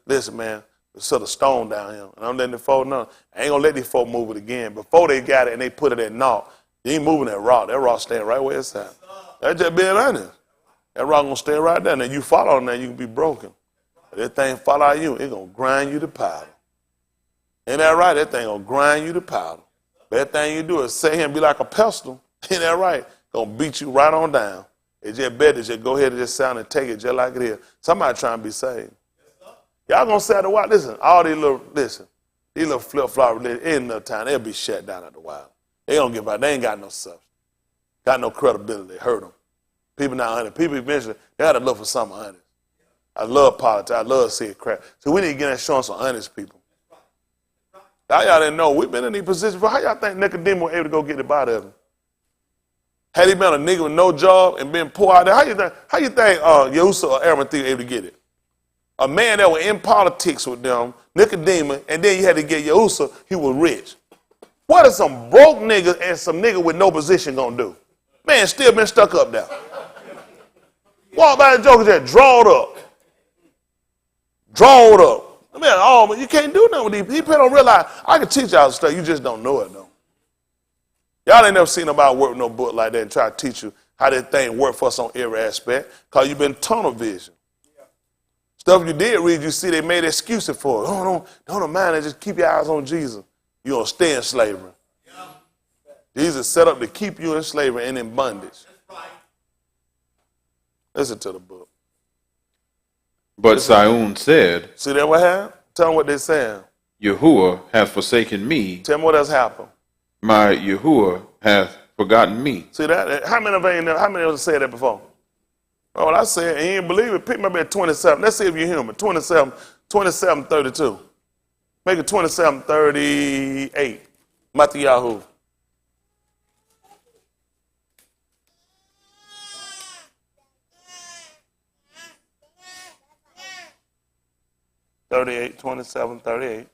listen, man, set a stone down here. And I'm letting the folk know. I ain't going to let these folk move it again. Before they got it and they put it at naught, you ain't moving that rock. That rock staying right where it's at. That's just being honest. That rock going to stay right there. And you fall on that, you can be broken. But that thing fall out of you, it going to grind you to powder. Ain't that right? That thing going to grind you to powder. That thing you do is sit here and be like a pestle. Ain't that right? Going to beat you right on down. It's just better to just go ahead and just sound and take it just like it is. Somebody trying to be saved. Y'all going to say the while, listen, all these little flip-flop religions, ain't enough time. They'll be shut down at the wild. They don't give out. They ain't got no substance. Got no credibility. They hurt them. People not honest. People eventually, they got to look for something honest. I love politics. I love seeing crap. So we need to get in showing some honest people. Y'all didn't know. We've been in these positions. How y'all think Nicodemus was able to go get the body of him? Had he been a nigga with no job and been poor out there, how you think Yahushua or Arimathea able to get it? A man that was in politics with them, Nicodemus, and then you had to get Yahushua, he was rich. What are some broke niggas and some nigga with no position gonna do? Man, still been stuck up there. Walk by the joker just drawed up. Drawed up. Man, you can't do nothing with these. People don't realize, I can teach y'all stuff, you just don't know it though. Y'all ain't never seen nobody work with no book like that and try to teach you how that thing work for us on every aspect, because you've been tunnel vision. Stuff you did read, you see they made excuses for it. Oh, don't mind it, just keep your eyes on Jesus. You're going to stay in slavery. Jesus set up to keep you in slavery and in bondage. Listen to the book. But Sion said, see that what happened? Tell them what they're saying. Yahuwah hath forsaken me. Tell them what else happened. My Yahuwah hath forgotten me. See that? How many of us said that before? Oh, well, I said, and you ain't believe it. Pick me up at 27. Let's see if you're human. 27:32. Make it 27:38. Matthew. 27:38.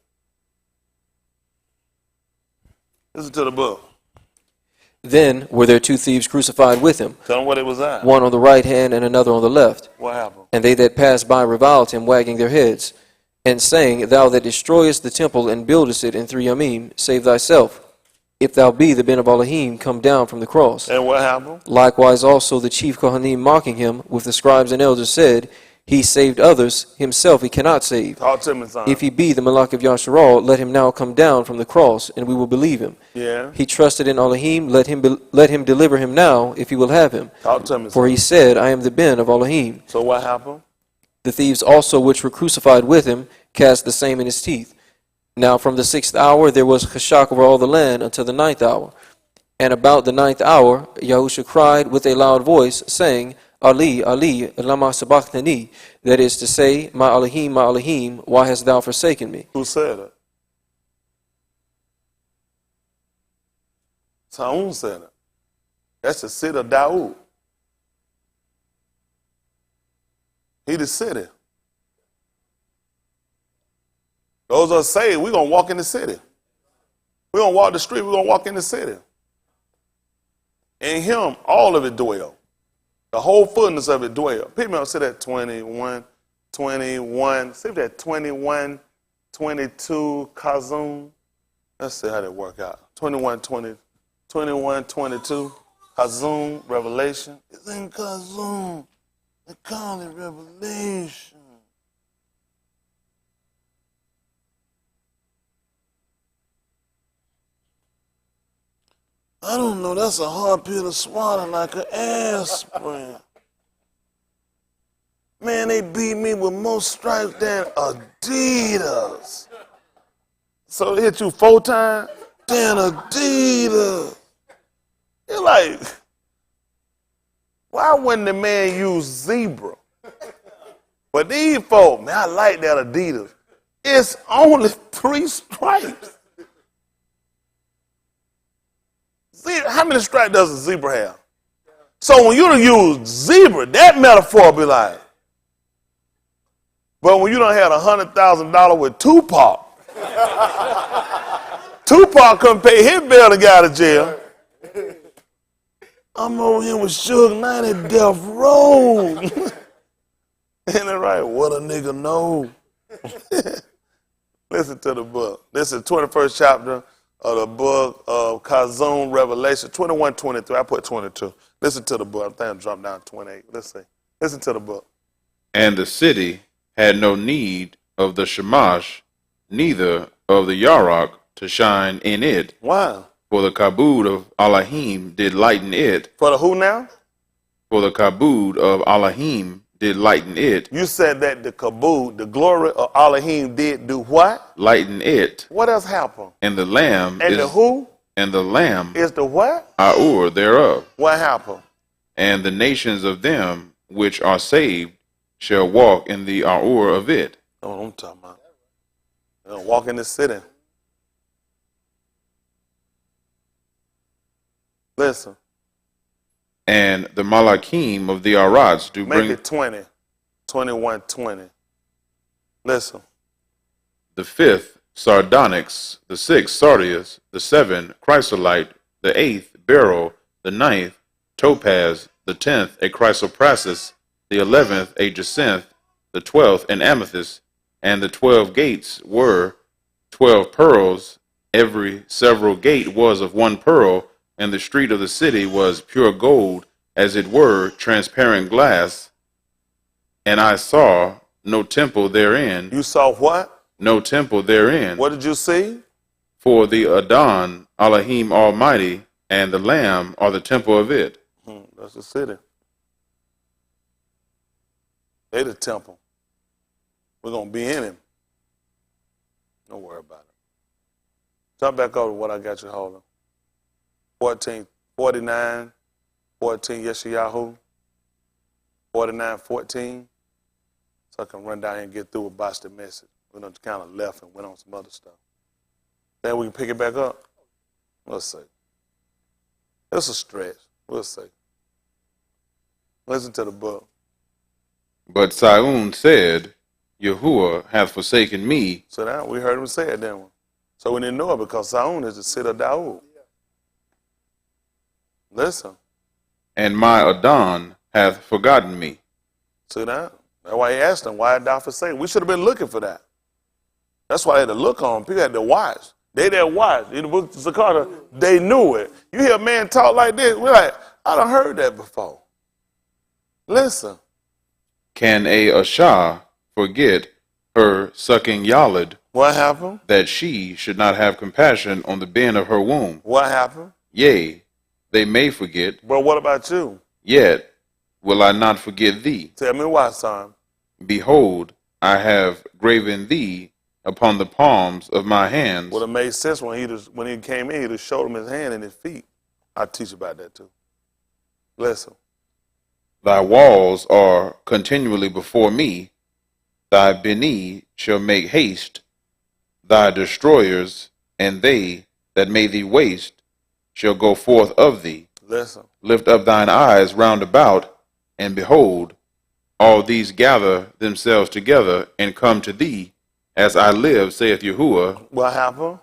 Listen to the book. Then were there two thieves crucified with him, Tell them what it was at. one on the right hand and another on the left. What happened? And they that passed by reviled him, wagging their heads, and saying, Thou that destroyest the temple and buildest it in 3 yamim, save thyself. If thou be the Ben of Elohim, come down from the cross. And what happened? Likewise also the chief Kohanim, mocking him with the scribes and elders, said, He saved others, himself he cannot save. Talk to me, son. If he be the Malach of Yasharal, let him now come down from the cross, and we will believe him. Yeah. He trusted in Elohim, let him deliver him now, if he will have him. Talk to me, son. For he said, I am the Ben of Elohim. So what happened? The thieves also which were crucified with him cast the same in his teeth. Now from the 6th hour there was chashak over all the land until the 9th hour. And about the 9th hour Yahusha cried with a loud voice, saying, Ali, Ali, lama sabachthani, that is to say, my Elohim, why hast thou forsaken me? Who said it? Saul said it. That's the city of Dawood. He the city. Those are saved, we're going to walk in the city. We're going to walk the street, we're going to walk in the city. In him, all of it dwell. The whole fullness of it dwell. People don't say that 21. See if that 21, 22, Kazum. Let's see how that work out. 21, 22, Kazum, Revelation. It's in Kazum. They call it Revelation. I don't know, that's a hard pill to swallow like an aspirin. Man, they beat me with more stripes than Adidas. So they hit you 4 times? Than Adidas. You're like, why wouldn't the man use zebra? But these folks, man, I like that Adidas. It's only 3 stripes. How many stripes does a zebra have? So when you use zebra, that metaphor be like, but when you done had $100,000 with Tupac, Tupac couldn't pay his bill to get out of jail. I'm over here with Suge Knight at Death Row. Ain't it right? What a nigga know. Listen to the book. This is the 21st chapter of the book of Kazum, Revelation, 21:23. I put 22. Listen to the book. I think I dropped down 28. Let's see. Listen to the book. And the city had no need of the Shamash, neither of the Yarok to shine in it. Why? For the kabod of Elohim did lighten it. For the who now? For the kabod of Elohim did lighten it. You said that the kabod, the glory of Elohim did do what? Lighten it. What else happened? And the lamb And is the who? And the lamb Is the what? Aur thereof. What happened? And the nations of them which are saved shall walk in the Aur of it. Oh, I'm talking about. They'll walk in the city. Listen. And the Malachim of the Arats do Make bring it 20. 21, 20. Listen. the fifth sardonyx, the sixth sardius, the seventh chrysolite, the eighth beryl, the ninth topaz, the 10th a chrysoprasus, the 11th a jacinth, the 12th an amethyst, and the 12 gates were 12 pearls. Every several gate was of one pearl, and the street of the city was pure gold, as it were transparent glass. And I saw no temple therein. You saw what? No temple therein. What did you see? For the Adon, Elohim Almighty, and the Lamb are the temple of it. That's the city. They the temple. We're going to be in him. Don't worry about it. Jump back over to what I got you holding. 14, 49, 14, Yeshayahu. 49, 14. So I can run down here and get through with Boston message. We done kind of left and went on some other stuff. Then we can pick it back up. We'll see. It's a stretch. We'll see. Listen to the book. But Saun said, Yahuwah hath forsaken me. So now we heard him say it, didn't we? So we didn't know it because Saun is the city of Daud. Listen. And my Adon hath forgotten me. See that? That's why he asked him, why had thou forsaken? We should have been looking for that. That's why they had to look on. People had to watch. They that watch. In the book of Zakata, they knew it. You hear a man talk like this, we're like, I done heard that before. Listen. Can a Ashah forget her sucking Yalad, What happened? that she should not have compassion on the bin of her womb? What happened? Yea, they may forget, But what about you? yet will I not forget thee. Tell me why, son. Behold, I have graven thee upon the palms of my hands. Would have made sense when he came in, he'd have showed him his hand and his feet. I'll teach you about that too. Listen. Thy walls are continually before me. Thy Beni shall make haste. Thy destroyers and they that made thee waste shall go forth of thee. Listen. Lift up thine eyes round about, and behold, all these gather themselves together and come to thee. As I live, saith Yahuwah, What happened?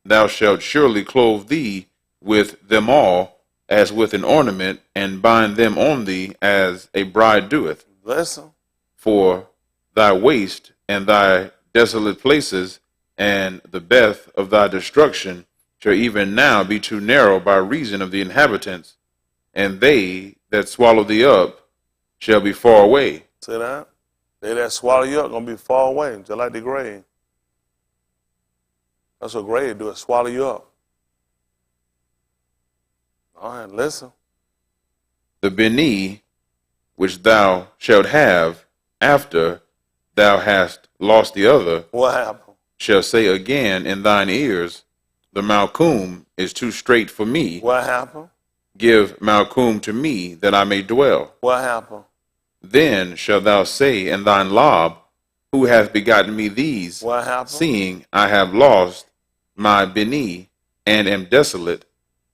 thou shalt surely clothe thee with them all, as with an ornament, and bind them on thee as a bride doeth. Listen. For thy waste and thy desolate places and the beth of thy destruction shall even now be too narrow by reason of the inhabitants, and they that swallow thee up shall be far away. See that? They that swallow you up gonna be far away, just like the grave. That's what grave do, it swallow you up. All right, listen. The Beni which thou shalt have after thou hast lost the other What happened? shall say again in thine ears, the Malchum is too strait for me. What happened? Give Malchum to me that I may dwell. What happened? Then shalt thou say in thine Lob, who hath begotten me these? What happened? Seeing I have lost my Beni and am desolate,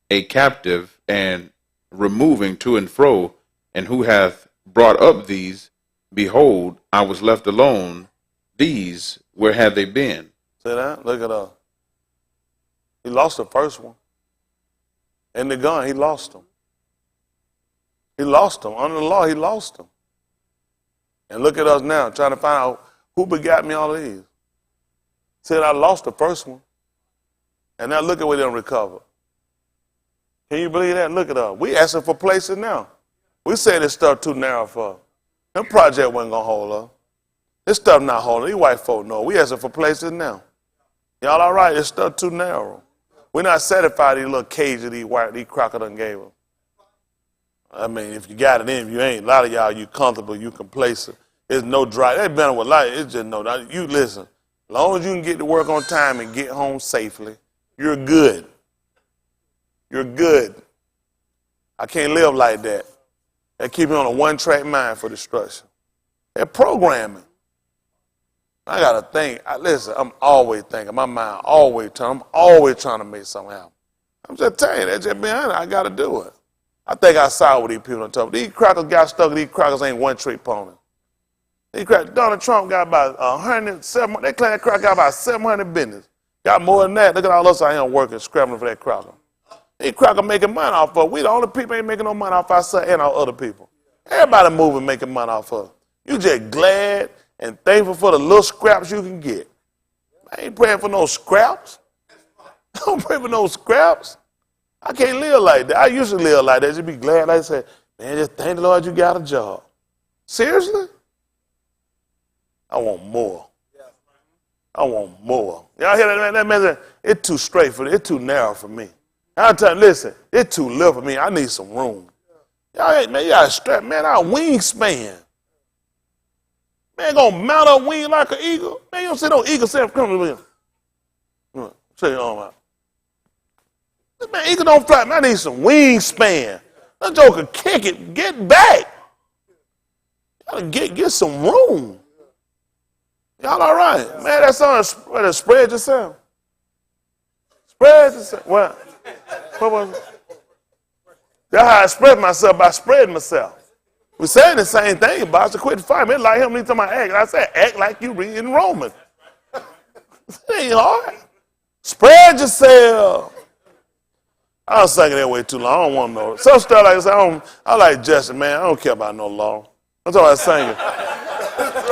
a captive and removing to and fro, and who hath brought up these? Behold, I was left alone. These, where had they been? See that? Look at us. He lost the first one. In the gun, he lost them. He lost them. Under the law, he lost them. And look at us now, trying to find out who begot me all of these. Said I lost the first one. And now look at where they done recovered. Can you believe that? Look at us. We asking for places now. We say this stuff too narrow for us. That project wasn't going to hold us. This stuff not holding. These white folk know. We asking for places now. Y'all all right? This stuff too narrow. We're not satisfied these little cages these Crocker done gave us. I mean, if you got it in, if you ain't, a lot of y'all, you comfortable, you complacent. There's no dry. They've been with life. It's just no. You listen. As long as you can get to work on time and get home safely, you're good. You're good. I can't live like that. They keep me on a one-track mind for destruction. They're programming. I got to think. Listen, I'm always thinking. My mind I'm always trying to make something happen. I'm just telling you, that's just behind it. I got to do it. I think I saw what these people on top. These crackers got stuck. These crackers ain't one-trick pony. Donald Trump got about 107. They claim that cracker got about 700 business. Got more than that. Look at all us out here working, scrambling for that cracker. These crackers making money off of. We the only people ain't making no money off ourselves and our other people. Everybody moving, making money off of. You just glad and thankful for the little scraps you can get. I ain't praying for no scraps. I don't pray for no scraps. I can't live like that. I used to live like that. Just be glad. Like I said, man, just thank the Lord you got a job. Seriously? I want more. I want more. Y'all hear that, man? That man, it's too straight for me. It's too narrow for me. I'll tell you, listen, it's too little for me. I need some room. Y'all, man, you got to strap, man, our wingspan. Man, gonna mount a wing like an eagle. Man, you don't see no eagle self coming with him. Show your arm out. Man, eagle don't fly. Man, I need some wingspan. That joker kick it. Get back. Gotta get some room. Y'all all right? Man, that song, spread yourself. Spread yourself. What was it? That's how I spread myself, by spreading myself. We saying the same thing about to quit the fight. Man, like him, anytime I act. I said, act like you read in Romans. It ain't hard. Spread yourself. I was singing that way too long. I don't want no. Some stuff like this, I like Justin, man. I don't care about no law. I'm talking about singing.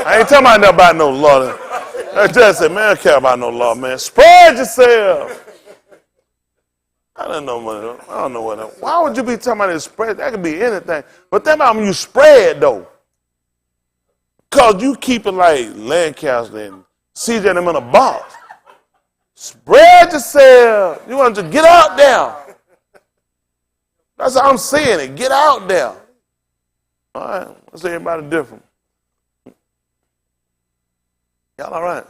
I ain't talking about no law. Justin, man, I don't care about no law, man. Spread yourself. I don't know what. Why would you be talking about this spread? That could be anything. But think about when you spread, though. Because you keep it like Lancaster and CJ them in a box. Spread yourself. You want to get out there. That's how I'm saying it. Get out there. All right. Let's say everybody different. Y'all all right?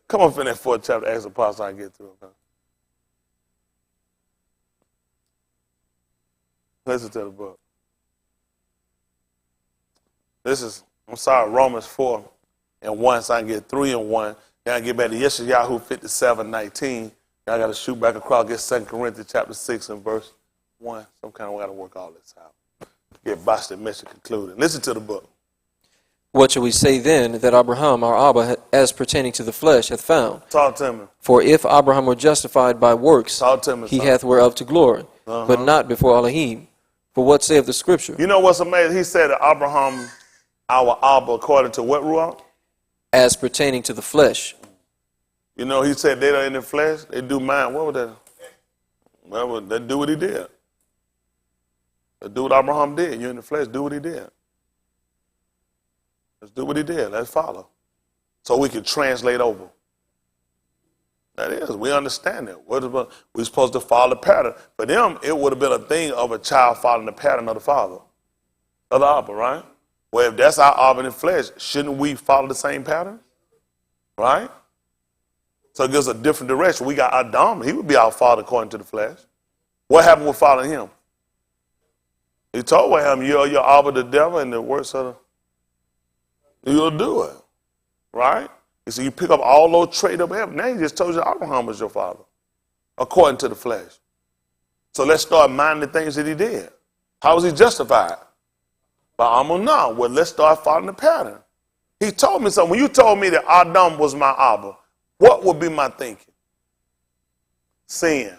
Come on, finish that fourth chapter. Ask the apostle I get through. Okay? Listen to the book. Romans 4 and 1, so I can get 3 and 1. Then I get back to Yeshayahu 57:19. Y'all got to shoot back across, get 2 Corinthians chapter 6 and verse 1. Some kind of way I got to work all this out. Get Boston mission concluded. Listen to the book. What shall we say then that Abraham, our Abba, as pertaining to the flesh, hath found? Talk to me. For if Abraham were justified by works, he hath whereof to glory, but not before Elohim. For what saith the Scripture? You know what's amazing? He said that Abraham, our Abba, according to what, Ruach? As pertaining to the flesh. You know, he said they are in the flesh, they do mind. What was that? Well, they do what he did. They do what Abraham did. You're in the flesh, do what he did. Let's do what he did. Let's follow. So we can translate over. That is, we understand it. We're supposed to follow the pattern. For them, it would have been a thing of a child following the pattern of the father, of the Abba, right? Well, if that's our Abba in the flesh, shouldn't we follow the same pattern? Right? So it gives a different direction. We got Adam. He would be our father according to the flesh. What happened with following him? He told him, you're your Abba the devil and the works of you'll do it. Right? So you pick up all those traits of heaven. Now he just told you Abraham was your father, according to the flesh. So let's start minding the things that he did. How was he justified? By Amunah. Well, let's start following the pattern. He told me something. When you told me that Adam was my Abba, what would be my thinking? Sin.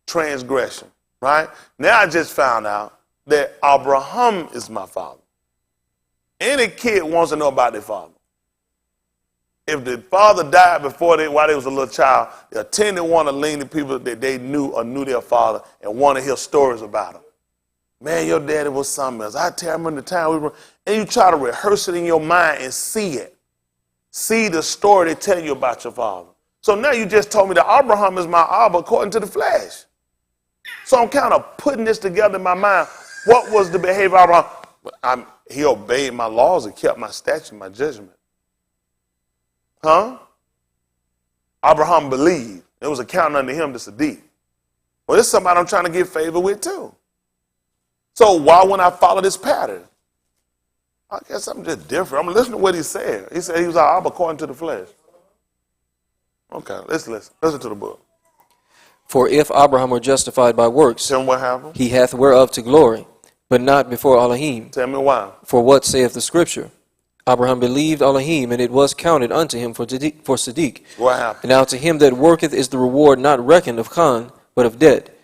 Transgression. Right? Now I just found out that Abraham is my father. Any kid wants to know about their father. If the father died while they was a little child, they tend to want to lean to people that they knew or knew their father and want to hear stories about him. Man, your daddy was something else. I remember the time we were, and you try to rehearse it in your mind and see it. See the story they tell you about your father. So now you just told me that Abraham is my Abba according to the flesh. So I'm kind of putting this together in my mind. What was the behavior of Abraham? He obeyed my laws and kept my statute, my judgment. Huh? Abraham believed. It was accounted unto him to Sadiq. Well, this is somebody I'm trying to get favor with too. So why wouldn't I follow this pattern? I guess I'm just different. I'm listening to what he said. He said he was our Abba according to the flesh. Okay, let's listen. Listen to the book. For if Abraham were justified by works, Tell me what happened. he hath whereof to glory, but not before Elohim. Tell me why. For what saith the Scripture? Abraham believed Elohim, and it was counted unto him for Siddiq. What happened? And now to him that worketh is the reward not reckoned of Khan, but of debt.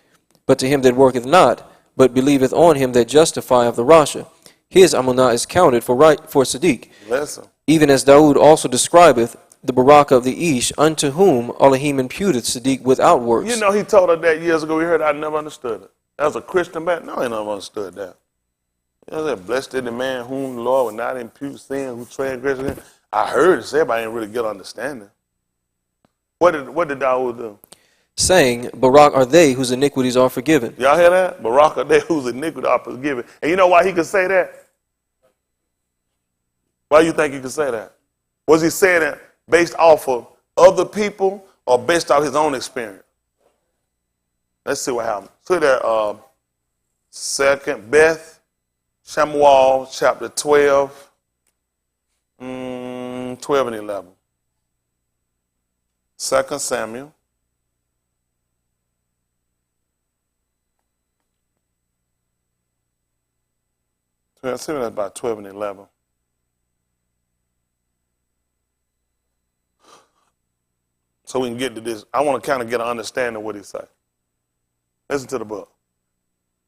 But to him that worketh not, but believeth on him that justifieth the Rasha, his Amunah is counted for Siddiq. Listen. Even as Daoud also describeth the Barakah of the Ish, unto whom Elohim imputeth Siddiq without works. You know, he told us that years ago. We heard it. I never understood it. That was a Christian man. No, I never understood that. You know that blessed is the man whom the Lord will not impute sin, who transgresses. I heard it said, but I didn't really get understanding. What did Daoud do? Saying, Barak are they whose iniquities are forgiven. Y'all hear that? Barakah, they whose iniquities are forgiven. And you know why he could say that? Why do you think he could say that? Was he saying that based off of other people or based off his own experience? Let's see what happened. So there, Second Beth Shamuel, chapter 12, 12 and 11. 2 Samuel. I see that's about 12 and 11. So we can get to this. I want to kind of get an understanding of what he said. Listen to the book.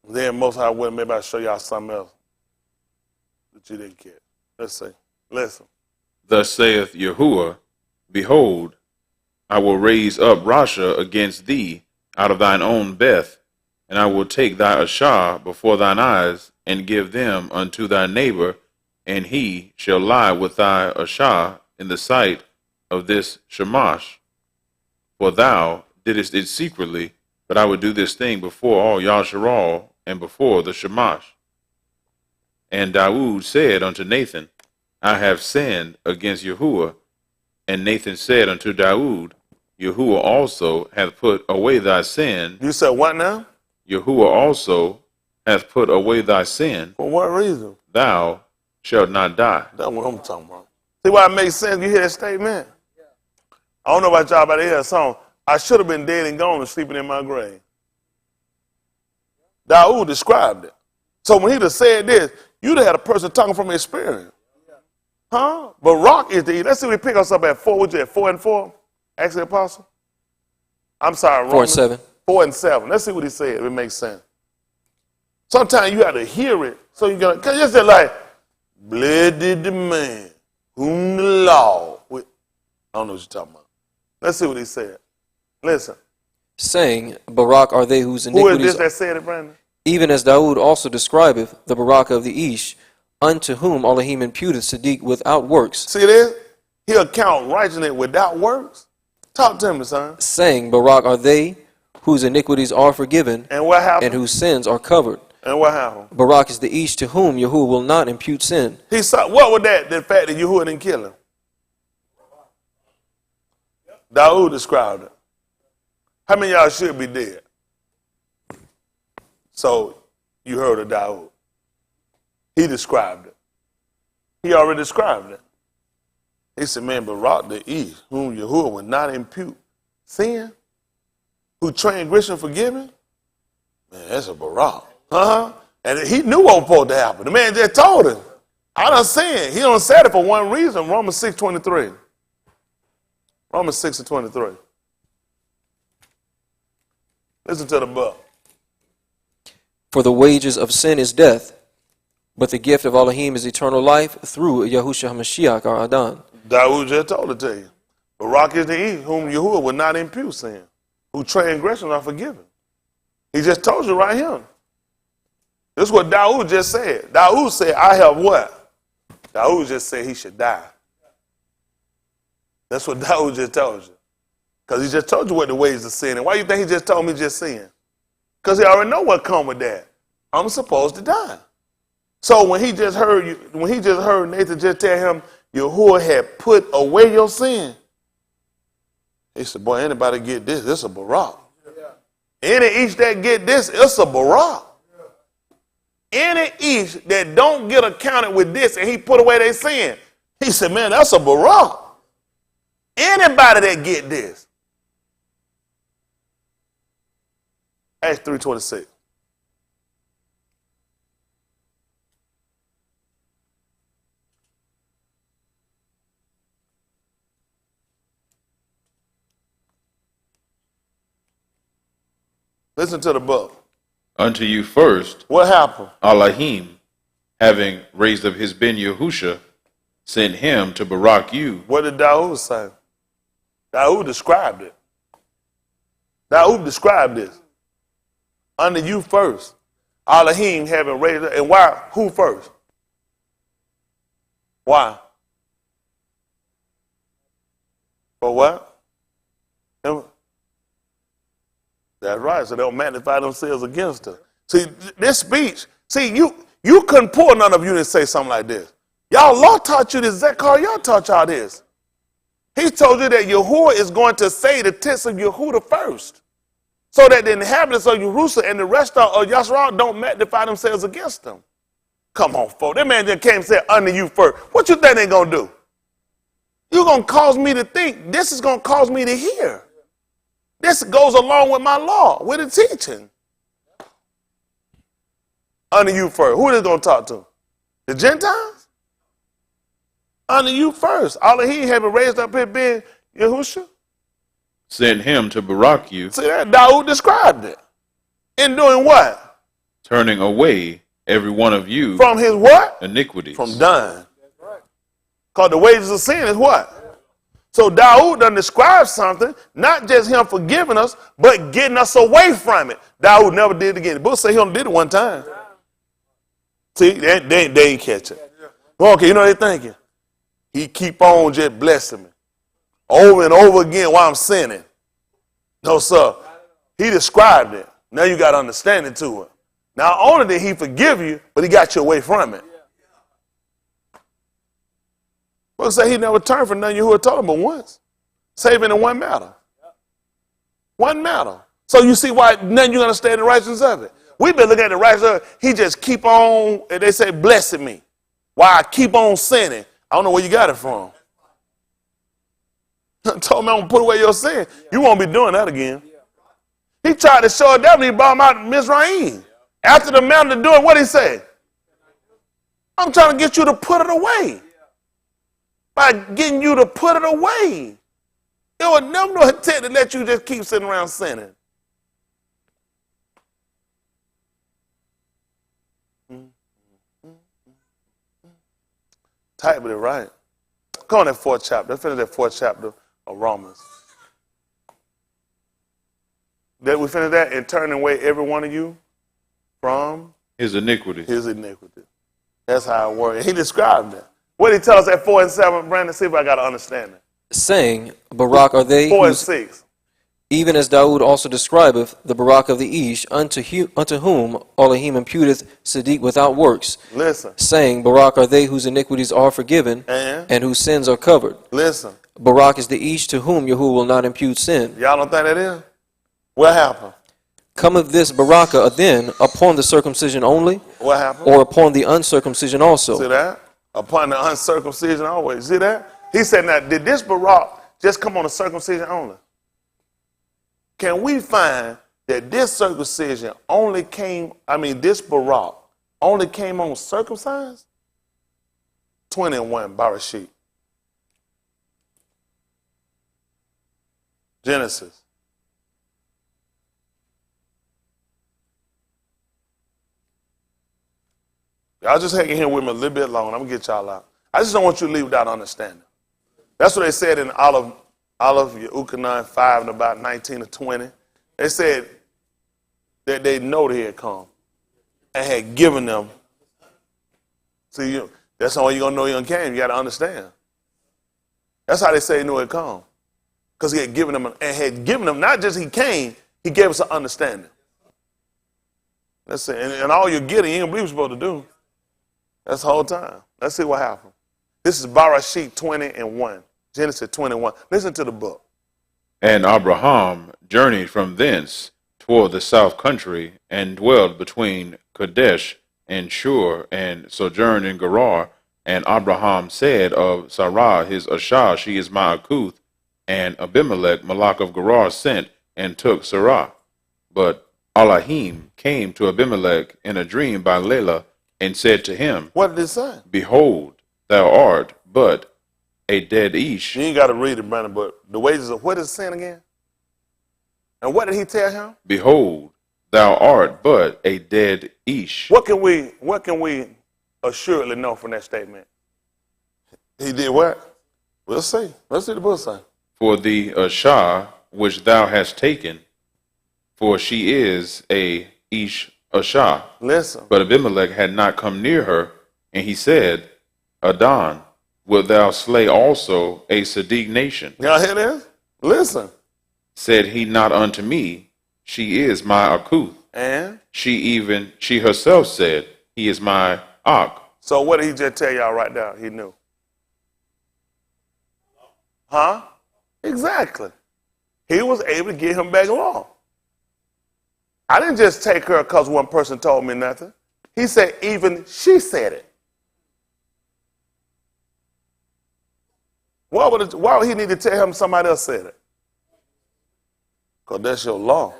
Then Most High will, maybe I'll show y'all something else that you didn't get. Let's see. Listen. Thus saith Yahuwah, Behold, I will raise up Rasha against thee out of thine own Beth, and I will take thy Ashah before thine eyes, and give them unto thy neighbor, and he shall lie with thy Ashah in the sight of this Shamash. For thou didst it secretly, but I would do this thing before all Yasharal and before the Shamash. And Daoud said unto Nathan, I have sinned against Yahuwah. And Nathan said unto Daoud, Yahuwah also hath put away thy sin. You said what now? Yahuwah also hath put away thy sin. For what reason? Thou shalt not die. That's what I'm talking about. See why it makes sense? You hear that statement? I don't know about y'all, but I hear a song. I should have been dead and gone and sleeping in my grave. Daoud described it. So when he'd have said this, you'd have had a person talking from experience. Huh? Barak is the, let's see if we pick us up at 4. Would you at 4 and 4? Ask the apostle. I'm sorry, Romans. 4 and 7. 4 and 7. Let's see what he said, if it makes sense. Sometimes you have to hear it. So you're going to, because you said like, blessed is the man whom the Lord, I don't know what you're talking about. Let's see what he said. Listen. Saying, Barak are they whose Who iniquities... is this that said it, Brandon? Even as Daoud also describeth the Barakah of the Ish, unto whom Elohim imputeth Siddiq without works. See this? He'll count righteousness without works. Talk to me, son. Saying, Barak are they whose iniquities are forgiven, And what happened? and whose sins are covered. And what happened? Barak is the Ish to whom Yahuwah will not impute sin. He saw, what was that? The fact that Yahuwah didn't kill him. Daoud described it. How many of y'all should be dead? So you heard of Daoud. He described it. He already described it. He said, man, Barak the East, whom Yahuwah would not impute sin, who transgression forgiven, man, that's a Barak. And he knew what was supposed to happen. The man just told him. I done said. He done said it for one reason. Romans 6:23. Romans 6:23. Listen to the book. For the wages of sin is death, but the gift of Elohim is eternal life through Yahushua HaMashiach our Adon. Daoud just told it to you. Barak is the East, whom Yahuwah would not impute sin, whose transgressions are forgiven. He just told you right here. This is what Daoud just said. Daoud said, I have what? Daoud just said he should die. That's what Daoud just told you. Because he just told you what the ways of sin. And why you think he just told me just sin? Because he already know what come with that. I'm supposed to die. So when he just heard Nathan just tell him Yahuwah had put away your sin, he said, boy, anybody get this? This is a Barak. Any each that get this, it's a Barak. Any each that don't get accounted with this and he put away their sin, he said, man, that's a Barak. Anybody that get this. Acts 3:26. Listen to the book. Unto you first, What happened? Elohim, having raised up his Ben Yahusha, sent him to Barak you. What did Daoud say? Daoud described it. Daoud described this. Unto you first, Elohim having raised up. And why? Who first? Why? For what? That's right. So they don't magnify themselves against her. See, this speech, see, you couldn't pull none of you to say something like this. Y'all, law taught you this. Zechariah taught y'all this. He told you that Yahuwah is going to say the tents of Yehuda first, so that the inhabitants of Jerusalem and the rest of Yasharal don't magnify themselves against them. Come on, folks. That man just came and said, unto you first. What you think they're going to do? You're going to cause me to think. This is going to cause me to hear. This goes along with my law, with the teaching. Unto you first. Who is going to talk to? The Gentiles? Unto you first. Elohim having raised up his Ben Yahusha. Sent him to Barak you. See that? Daoud described it. In doing what? Turning away every one of you From his what? iniquities. From dying. Because the wages of sin is what? So Daoud done described something, not just him forgiving us, but getting us away from it. Daoud never did it again. The book say he only did it one time. See, they ain't catch it. Okay, you know what they're thinking? He keep on just blessing me over and over again while I'm sinning. No, sir. He described it. Now you got understanding to it. Not only did he forgive you, but he got you away from it. Well, say he never turned from none of you who had told him but once. Saving in one matter. One matter. So you see why none of you understand the righteousness of it. We've been looking at the righteousness of it. He just keep on, and they say, blessing me. Why I keep on sinning. I don't know where you got it from. Told me I'm going to put away your sin. You won't be doing that again. He tried to show it down when he brought him out of Mizraim. After the mountain to do it, what did he say? I'm trying to get you to put it away. By getting you to put it away. There was never no intent to let you just keep sitting around sinning. Type it right. Go on that fourth chapter. Let's finish that fourth chapter of Romans. Did we finish that? And turning away every one of you from his iniquity. His iniquity. That's how it works. He described it. What did he tell us at 4 and 7, Brandon? See if I got to understand it. Saying, Barak are they 4 and 6. Even as Daoud also describeth the Barak of the Ish, unto whom Elohim imputeth Sadiq without works. Listen. Saying, Barak are they whose iniquities are forgiven, and whose sins are covered. Listen. Barak is the Ish to whom Yahuwah will not impute sin. Y'all don't think that is? What happened? Cometh this Barakah then upon the circumcision only? What happened? Or upon the uncircumcision also? See that? Upon the uncircumcision always. See that? He said, now, did this Barak just come on the circumcision only? Can we find that this circumcision only came, this Barak only came on circumcised? 21, Barakah. Genesis. Y'all just hanging here with me a little bit longer. I'm going to get y'all out. I just don't want you to leave without understanding. That's what they said in Olive Yehukanan 5 and about 19 or 20. They said that they know they had come and had given them. See, that's how you're going to know he came. You got to understand. That's how they say he knew it come. Because he had given them, and had given them, not just he came, he gave us an understanding. Let's see. And all you're getting, you ain't believe you're supposed to do. That's the whole time. Let's see what happened. This is Barakah 20 and 1. Genesis 21. Listen to the book. And Abraham journeyed from thence toward the south country, and dwelled between Kadesh and Shur, and sojourned in Gerar. And Abraham said of Sarah his Ashah, she is my Akuth. And Abimelech, Malach of Gerar, sent and took Sarah. But Elohim came to Abimelech in a dream by Layla and said to him, What did it say? Behold, thou art but a dead Ish. You ain't got to read it, Brandon, but the wages of what is sin again? And what did he tell him? Behold, thou art but a dead Ish. What can we assuredly know from that statement? He did what? We'll see. Let's see the book say. For the Ashah which thou hast taken, for she is a Ish Ashah. Listen. But Abimelech had not come near her, and he said, Adon, wilt thou slay also a Sadiq nation? Y'all hear this? Listen. Said he not unto me, she is my Akuth. And? She herself said, he is my Ak. So what did he just tell y'all right now? He knew. Huh? Exactly. He was able to get him back along. I didn't just take her because one person told me nothing. He said even she said it. Why would he need to tell him somebody else said it? Because that's your law.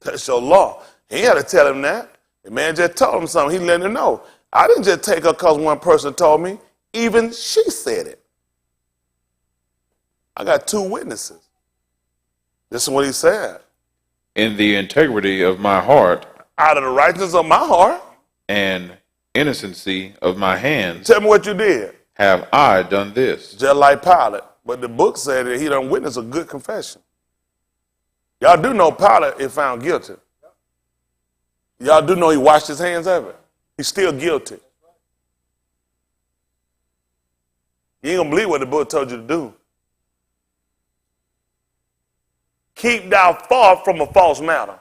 That's your law. He had to tell him that. The man just told him something. He let him know. I didn't just take her because one person told me. Even she said it. I got 2 witnesses. This is what he said. In the integrity of my heart, Out of the righteousness of my heart. and innocency of my hands, Tell me what you did. have I done this. Just like Pilate. But the book said that he done witnessed a good confession. Y'all do know Pilate is found guilty. Y'all do know he washed his hands of it. He's still guilty. You ain't gonna believe what the book told you to do. Keep thou far from a false matter.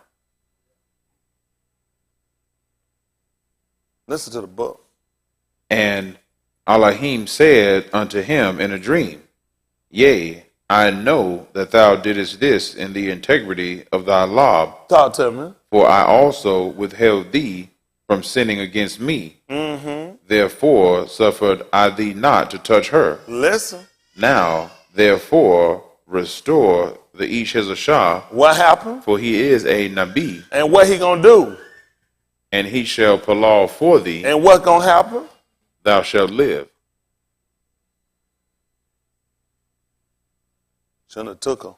Listen to the book. And Elohim said unto him in a dream, Yea, I know that thou didst this in the integrity of thy law, Talk to me. for I also withheld thee from sinning against me. Mm-hmm. Therefore suffered I thee not to touch her. Listen. Now, therefore, restore the Ish Hezashah, What happened? for he is a Nabi, And what he gonna do? and he shall palaw for thee, And what gonna happen? thou shalt live. Shouldn't have took her.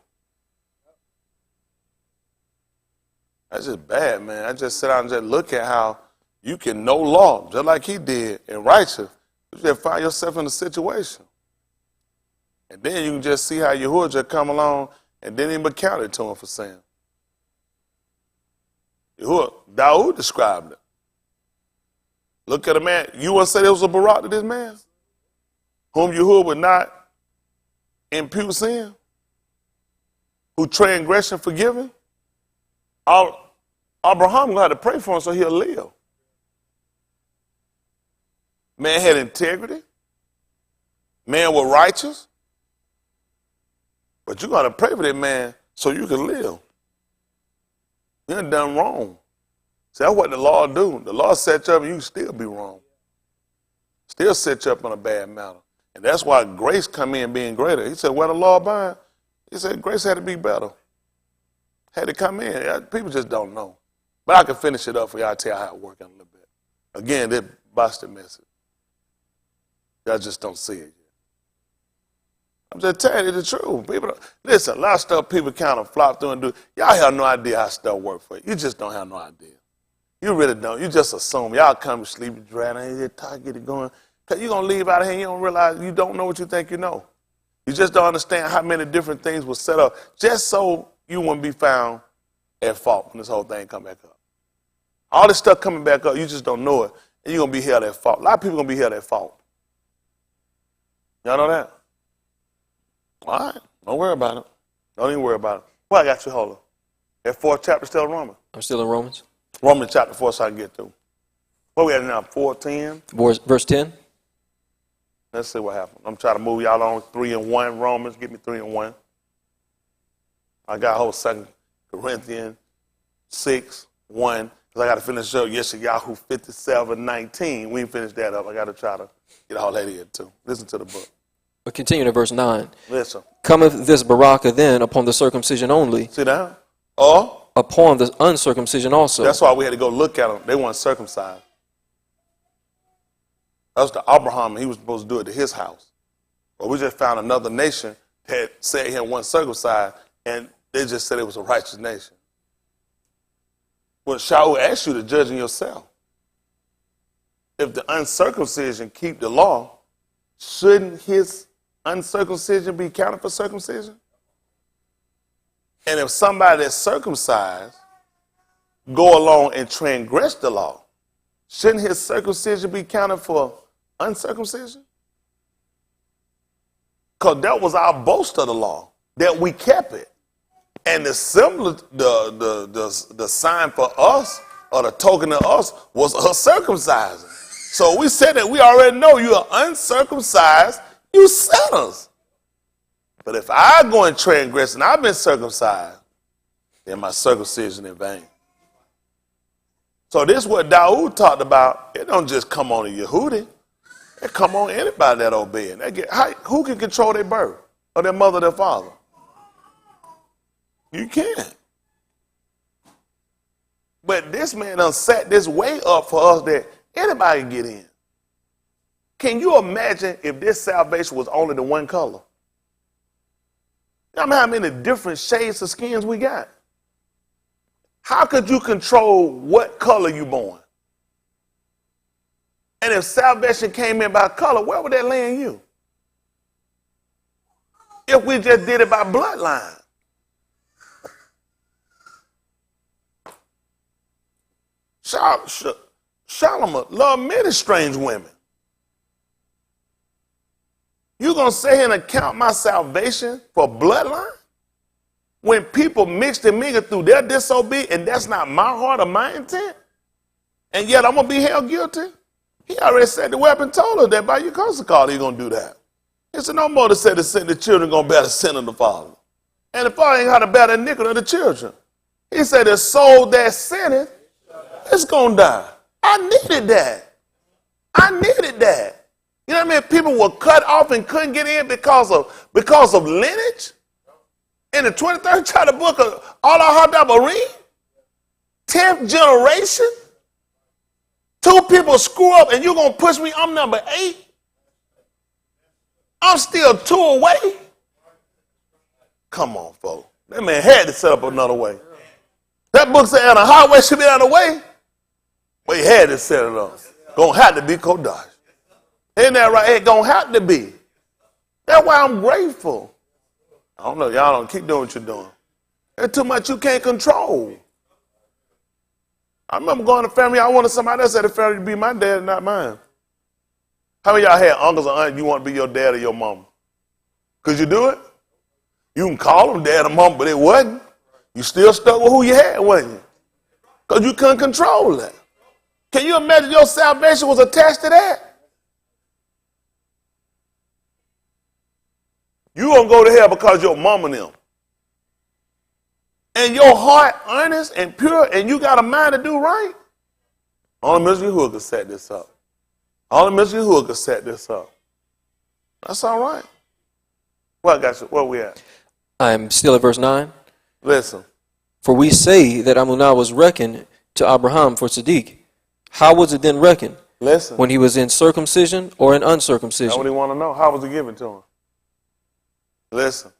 That's just bad, man. I just sit down and just look at how you can know law, just like he did, and righteous. You just find yourself in a situation. And then you can just see how Yahuwah just come along and didn't even account it to him for sin. Yahuwah, Dawood described it. Look at a man. You want to say there was a Barak to this man? Whom Yahuwah would not impute sin? Who transgression forgiven? Abraham going to have to pray for him so he'll live. Man had integrity. Man was righteous. But you're going to pray for that man so you can live. You ain't done wrong. See, that's what the law do. The law sets you up and you can still be wrong. Still set you up on a bad matter. And that's why grace come in being greater. He said, where the law bind? He said, grace had to be better. Had to come in. People just don't know. But I can finish it up for y'all, tell you how it works in a little bit. Again, that busted message. Y'all just don't see it yet. I'm just telling you the truth. People listen, a lot of stuff people kind of flop through and do. Y'all have no idea how stuff work for you. You just don't have no idea. You really don't. You just assume. Y'all come to sleep, you drag on here, talk, get it going. Because you're going to leave out of here and you don't realize you don't know what you think you know. You just don't understand how many different things were set up just so you wouldn't be found at fault when this whole thing come back up. All this stuff coming back up, you just don't know it, and you're going to be held at fault. A lot of people going to be held at fault. Y'all know that? All right. Don't worry about it. Don't even worry about it. Well, I got you, hold on. That 4th chapter still in Romans. I'm still in Romans. Romans chapter 4 so I can get through. What we at now, 4:10? Verse 10. Let's see what happened. I'm trying to move y'all on 3 and 1. Romans, give me 3 and 1. I got whole 2 Corinthians 6, 1. Because I got to finish up Yeshayahu 57:19. We ain't finished that up. I got to try to get all that in too. Listen to the book. But continue to verse 9. Listen. Cometh this Barakah then upon the circumcision only, See that? Or upon the uncircumcision also. That's why we had to go look at them. They weren't circumcised. That was to Abraham, and he was supposed to do it to his house. But we just found another nation that said he wasn't circumcised, and they just said it was a righteous nation. Well, Shaul asked you to judge in yourself. If the uncircumcision keep the law, shouldn't his uncircumcision be counted for circumcision? And if somebody that's circumcised go along and transgress the law, shouldn't his circumcision be counted for uncircumcision? Because that was our boast of the law, that we kept it. And the symbol, the sign for us, or the token of us, was us circumcising. So we said that we already know you are uncircumcised, you sinners. But if I go and transgress and I've been circumcised, then my circumcision in vain. So this is what Dawood talked about. It don't just come on a Yehudi. It come on anybody that obey it. Who can control their birth or their mother or their father? You can't. But this man done set this way up for us that anybody can get in. Can you imagine if this salvation was only the one color? I mean, how many different shades of skins we got? How could you control what color you born? And if salvation came in by color, where would that land you? If we just did it by bloodline. Solomon loved many strange women. You gonna sit here and account my salvation for bloodline? When people mixed and mingled through their disobedience, and that's not my heart or my intent, and yet I'm gonna be held guilty? He already said the weapon told us that by your consecration he's gonna do that. He said no more to say the children gonna bear the sin of the father. And the father ain't got to bear the iniquity of the children. He said the soul that sinneth, it's gonna die. I needed that. I needed that. You know what I mean? People were cut off and couldn't get in because of lineage. In the 23rd chapter book of Allah Hadabarim, 10th generation, 2 people screw up and you're going to push me, I'm number 8. I'm still 2 away. Come on, folks. That man had to set up another way. That book said on a highway should be on the way. But he had to set it up. Gonna have to be Kodash. Isn't that right? It gonna have to be. That's why I'm grateful. I don't know, y'all don't keep doing what you're doing. There's too much you can't control. I remember going to family, I wanted somebody else at the family to be my dad and not mine. How many of y'all had uncles or aunts you want to be your dad or your mom? Could you do it? You can call them dad or mom, but it wasn't. You still stuck with who you had, wasn't you? Because you couldn't control that. Can you imagine your salvation was attached to that? You gonna go to hell because your mama and them. And your heart honest and pure and you got a mind to do right? Only Mr. Yahuwah could set this up. Only Mr. Yahuwah could set this up. That's all right. Well, guys, where we at? I'm still at verse 9. Listen. For we say that Amunah was reckoned to Abraham for Sadiq. How was it then reckoned? Listen. When he was in circumcision or in That's uncircumcision? what he want to know. How was it given to him? Listen.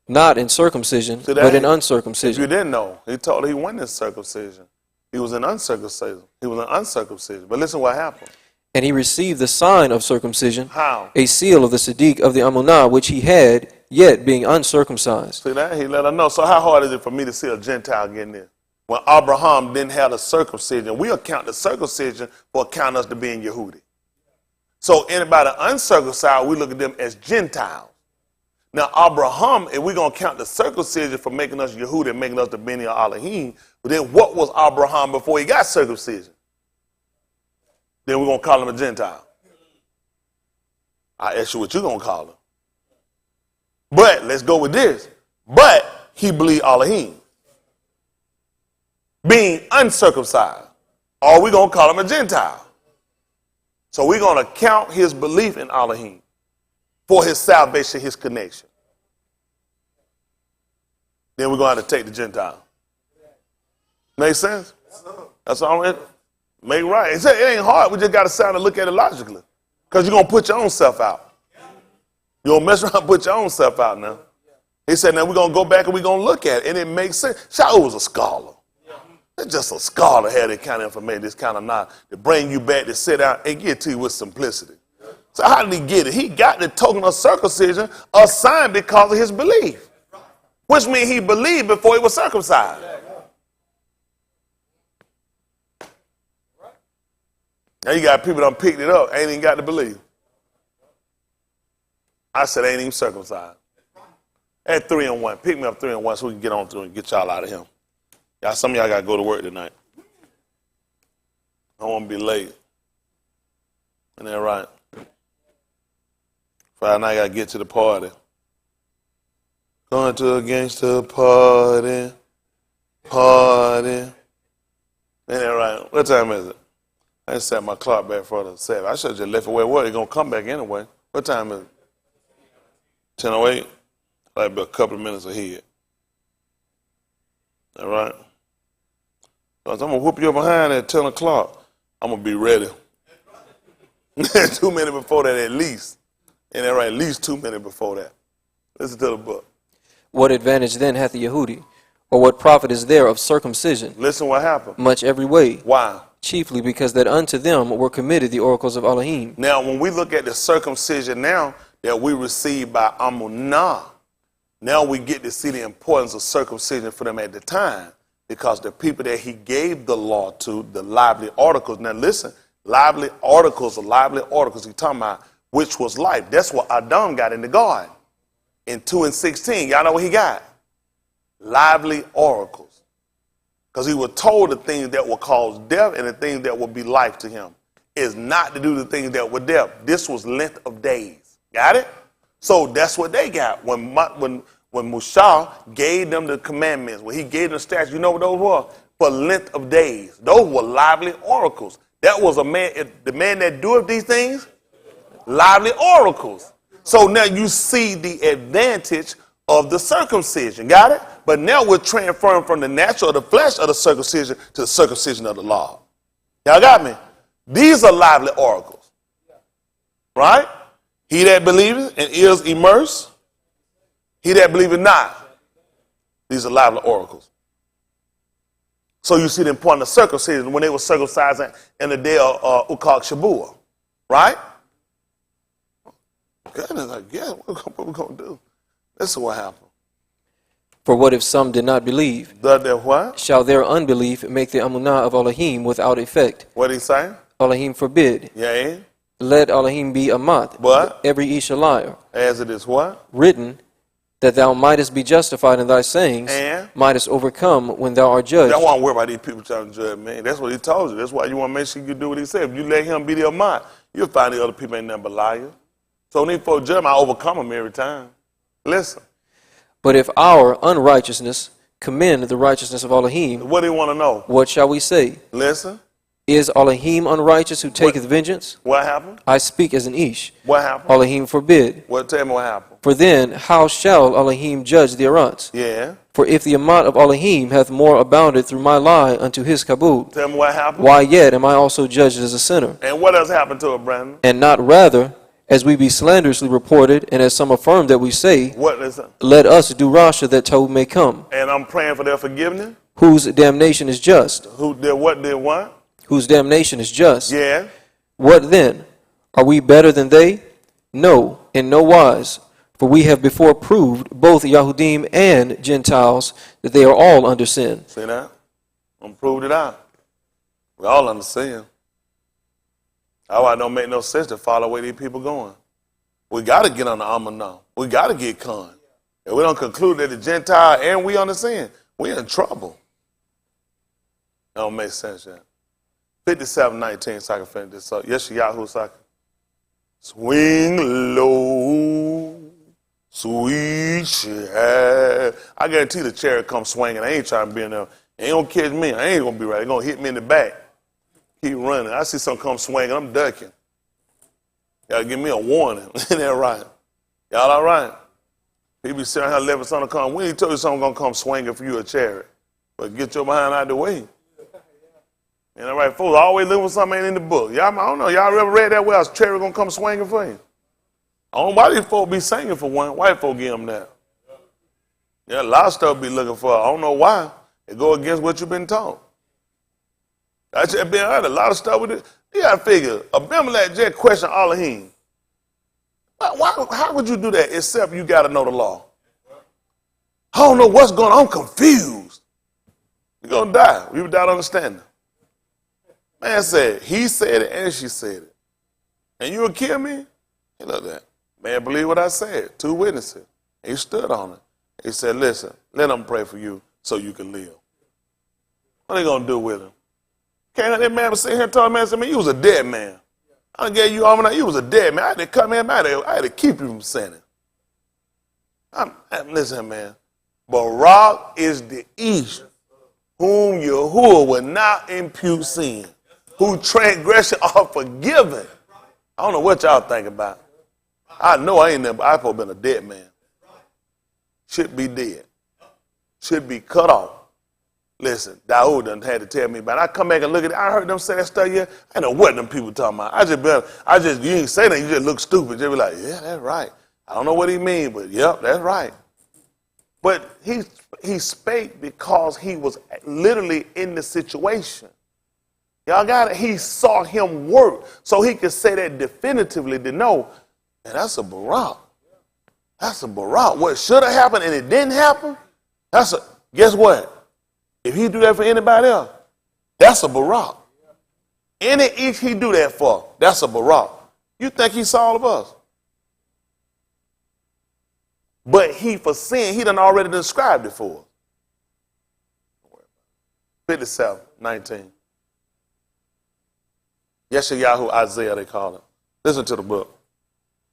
Not in circumcision, but in uncircumcision. If you didn't know, he told her he wasn't in circumcision. He was in uncircumcision. He was in uncircumcision. But listen what happened. And he received the sign of circumcision, How? a seal of the Sadiq of the Amunah, which he had, yet being uncircumcised. See that? He let her know. So how hard is it for me to see a Gentile getting in? When Abraham didn't have the circumcision, we account the circumcision for accounting us to being Yehudi. So anybody uncircumcised, we look at them as Gentiles. Now, Abraham, if we're going to count the circumcision for making us Yehudi and making us the Beni Elohim, but then what was Abraham before he got circumcision? Then we're going to call him a Gentile. I ask you what you're going to call him. But let's go with this. But he believed Elohim. Being uncircumcised. Or we're going to call him a Gentile. So we're going to count his belief in Elohim for his salvation, his connection. Then we're going to have to take the Gentile. Make sense? That's all it make right. It ain't hard. We just got to sit down and look at it logically. Because you're going to put your own self out. You're going to mess around and put your own self out now. He said, now we're going to go back and we're going to look at it. And it makes sense. Shaul was a scholar. It's just a scholar had this kind of information, this kind of knowledge, to bring you back to sit down and get to you with simplicity. So how did he get it? He got the token of circumcision assigned because of his belief. Which means he believed before he was circumcised. Now you got people that picked it up, ain't even got to believe. I said ain't even circumcised. At 3-1. Pick me up 3-1 so we can get on through and get y'all out of here. Y'all, some of y'all got to go to work tonight. I don't want to be late. Isn't that right? Friday night I got to get to the party. Going to a gangster party. Ain't that right? What time is it? I just set my clock back for the 7. I should have just left it where it was. It's going to come back anyway. What time is it? 10:08? Like be a couple of minutes ahead. All right? Because I'm going to whoop you behind at 10 o'clock. I'm going to be ready. 2 minutes before that at least. Ain't that right? At least 2 minutes before that. Listen to the book. What advantage then hath the Yehudi? Or what profit is there of circumcision? Listen what happened. Much every way. Why? Chiefly because that unto them were committed the oracles of Elohim. Now, when we look at the circumcision now that we received by Amunah, now we get to see the importance of circumcision for them at the time, because the people that he gave the law to, the lively articles. Now listen, lively articles, he's talking about which was life. That's what Adam got in the garden. In 2:16, y'all know what he got? Lively oracles. Because he was told the things that will cause death and the things that will be life to him is not to do the things that were death. This was length of days. Got it? So that's what they got. When Mushah gave them the commandments, when he gave them statutes, you know what those were? For length of days. Those were lively oracles. That was a man, the man that doeth these things, lively oracles. So now you see the advantage of the circumcision. Got it? But now we're transferring from the natural, the flesh of the circumcision to the circumcision of the law. Y'all got me? These are lively oracles. Right? He that believeth and is immersed, he that believeth not. These are lively oracles. So you see the importance of circumcision when they were circumcised in the day of Ukak Shabuah. Right? Goodness, I guess what we're going to do. This is what happened. For what if some did not believe? Their what? Shall their unbelief make the Amunah of Elohim without effect? What did he say? Elohim forbid. Yeah. Let Elohim be a mat. What? Every ish a liar. As it is what? Written, that thou mightest be justified in thy sayings, and mightest overcome when thou art judged. Don't want to worry about these people trying to judge, man. That's what he told you. That's why you want to make sure you do what he said. If you let him be the Amat, you'll find the other people ain't nothing but liars. So when these folks judge, I overcome them every time. Listen. But if our unrighteousness commend the righteousness of Elohim, what do you want to know? What shall we say? Listen. Is Elohim unrighteous who taketh vengeance? What happened? I speak as an ish. What happened? Elohim forbid. Tell me what happened. For then, how shall Elohim judge the Arats? Yeah. For if the Amat of Elohim hath more abounded through my lie unto his kabul, tell me what happened. Why yet am I also judged as a sinner? And what else happened to it, Brandon? And not rather, as we be slanderously reported, and as some affirm that we say, what is it? Let us do Rasha that Tob may come. And I'm praying for their forgiveness. Whose damnation is just. Who did what? Did what? Whose damnation is just. Yeah. What then? Are we better than they? No, in no wise. For we have before proved, both Yahudim and Gentiles, that they are all under sin. See that? I'm proved it out. We're all under sin. That's why it don't make no sense to follow where these people going. We got to get on the Amunah. We got to get con. If we don't conclude that the Gentile and we under sin, we're in trouble. That don't make sense yet. 57:19, so I can finish this up. Yes, Yahoo, so I can. Swing low, sweet chariot. I guarantee the chariot come swinging. I ain't trying to be in there. Ain't gonna catch me. I ain't gonna be right. They're gonna hit me in the back. Keep running. I see something come swinging. I'm ducking. Y'all give me a warning. Ain't that right? Y'all all right? People be sitting here living something come. When he told you something gonna come swinging for you a chariot? But get your behind out the way. And all right, folks always looking for something ain't in the book. Y'all, I don't know, y'all ever read that where else Cherry gonna come swinging for you? I don't know why these folks be singing for one. White folk get them that. Yeah, a lot of stuff be looking for. I don't know why. It go against what you've been taught. I just been heard a lot of stuff with it. You gotta figure, Abimelech just questioned Elohim. How would you do that except you gotta know the law? I don't know what's going on. I'm confused. You're gonna die. You without understanding. Man said, he said it and she said it. And you would kill me? He looked at that. Man, believe what I said. 2 witnesses. He stood on it. He said, listen, let them pray for you so you can live. What are they going to do with him? Can't that man sit here and tell man, man, you was a dead man. I done gave you all my, you was a dead man. I had to come in, I had to keep you from sinning. Listen, man. Barak is the east, whom Yahuwah will not impute sin, whose transgression are forgiven. I don't know what y'all think about. I know I ain't never, I've been a dead man. Should be dead. Should be cut off. Listen, Daoud done had to tell me about it. I come back and look at it. I heard them say that stuff here. I know what them people talking about. You ain't say that. You just look stupid. You be like, yeah, that's right. I don't know what he mean, but yep, that's right. But he spake because he was literally in the situation. Y'all got it? He saw him work. So he could say that definitively to know, man, that's a Barak. That's a Barak. What should have happened and it didn't happen, guess what? If he do that for anybody else, that's a Barak. Any each he do that for, that's a Barak. You think he saw all of us? But he for sin, he done already described it for us. 57:19. Yeshayahu Isaiah, they call it. Listen to the book.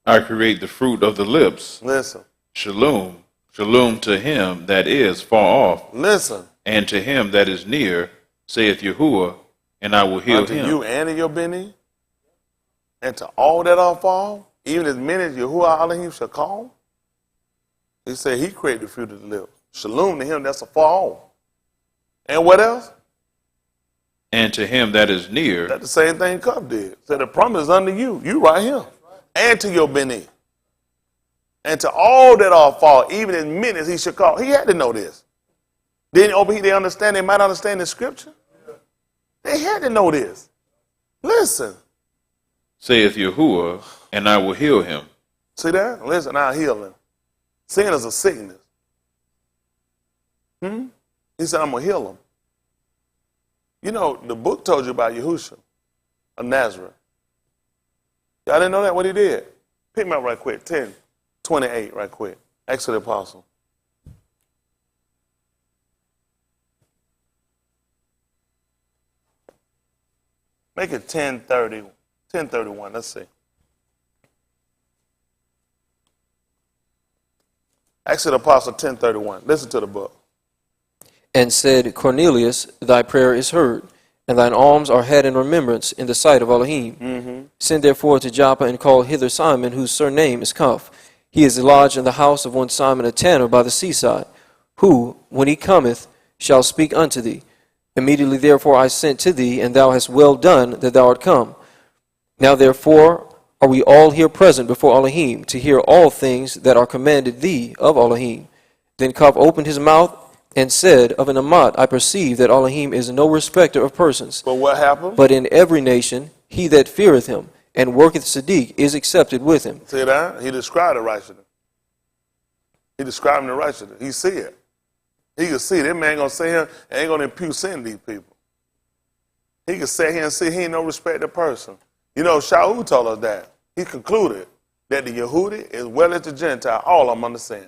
I create the fruit of the lips. Listen. Shalom. Shalom to him that is far off. Listen. And to him that is near, saith Yahuwah, and I will heal unto him. You and in your Beni, and to all that are fall, even as many as Yahuwah Elohim shall call. He said he created the fruit of the lips. Shalom to him that's a far off. And what else? And to him that is near. That's the same thing Cup did. Said the promise is unto you. You right here. And to your Beni. And to all that are fall, even as many as he shall call. He had to know this. Didn't they understand? They might understand the scripture. They had to know this. Listen. Saith Yahuwah, and I will heal him. See that? Listen, I'll heal him. Sin is a sickness. He said, I'm going to heal him. You know, the book told you about Yahusha of Nazareth. Y'all didn't know that? What he did? Pick me up right quick. 10:28 right quick. Acts of the Apostle. Make it 10:30. 10:31. Let's see. Acts of the Apostle 10:31. Listen to the book. And said, Cornelius, thy prayer is heard, and thine alms are had in remembrance in the sight of Elohim. Send therefore to Joppa and call hither Simon, whose surname is Cuff. He is lodged in the house of one Simon a tanner by the seaside, who, when he cometh, shall speak unto thee. Immediately therefore I sent to thee, and thou hast well done that thou art come. Now therefore are we all here present before Elohim, to hear all things that are commanded thee of Elohim. Then Cuff opened his mouth, and said, of an Amat, I perceive that Elohim is no respecter of persons. But what happened? But in every nation, he that feareth him, and worketh Sadiq, is accepted with him. See that? He described the righteousness. He described the righteousness. He see it. He could see it. That man going to say him, ain't going to impute sin to these people. He could sit here and see he ain't no respecter of person. You know, Shaul told us that. He concluded that the Yehudi, as well as the Gentile, all of them under sin.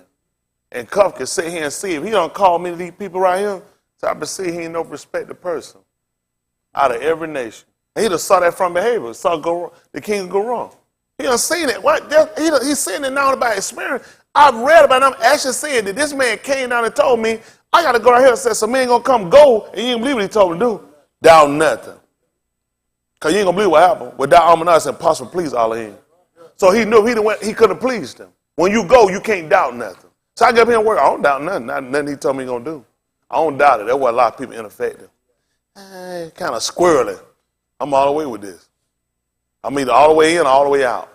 And Cuff can sit here and see if he don't call me to these people right here, so I can see he ain't no respected person out of every nation. And he just saw that from behavior. Saw the king go wrong. He done seen it. What? He's seeing it now by experience. I've read about him actually saying that this man came down and told me, I got to go out here and say, some man going to come go, and you ain't believe what he told me to do. Doubt nothing. Because you ain't going to believe what happened. Without Almanah, it's impossible to please Elohim. So he knew he couldn't have pleased him. When you go, you can't doubt nothing. So I get up here and work. I don't doubt nothing. Nothing he told me he's going to do. I don't doubt it. That's why a lot of people ineffective. Kind of squirrely. I'm all the way with this. I'm either all the way in or all the way out.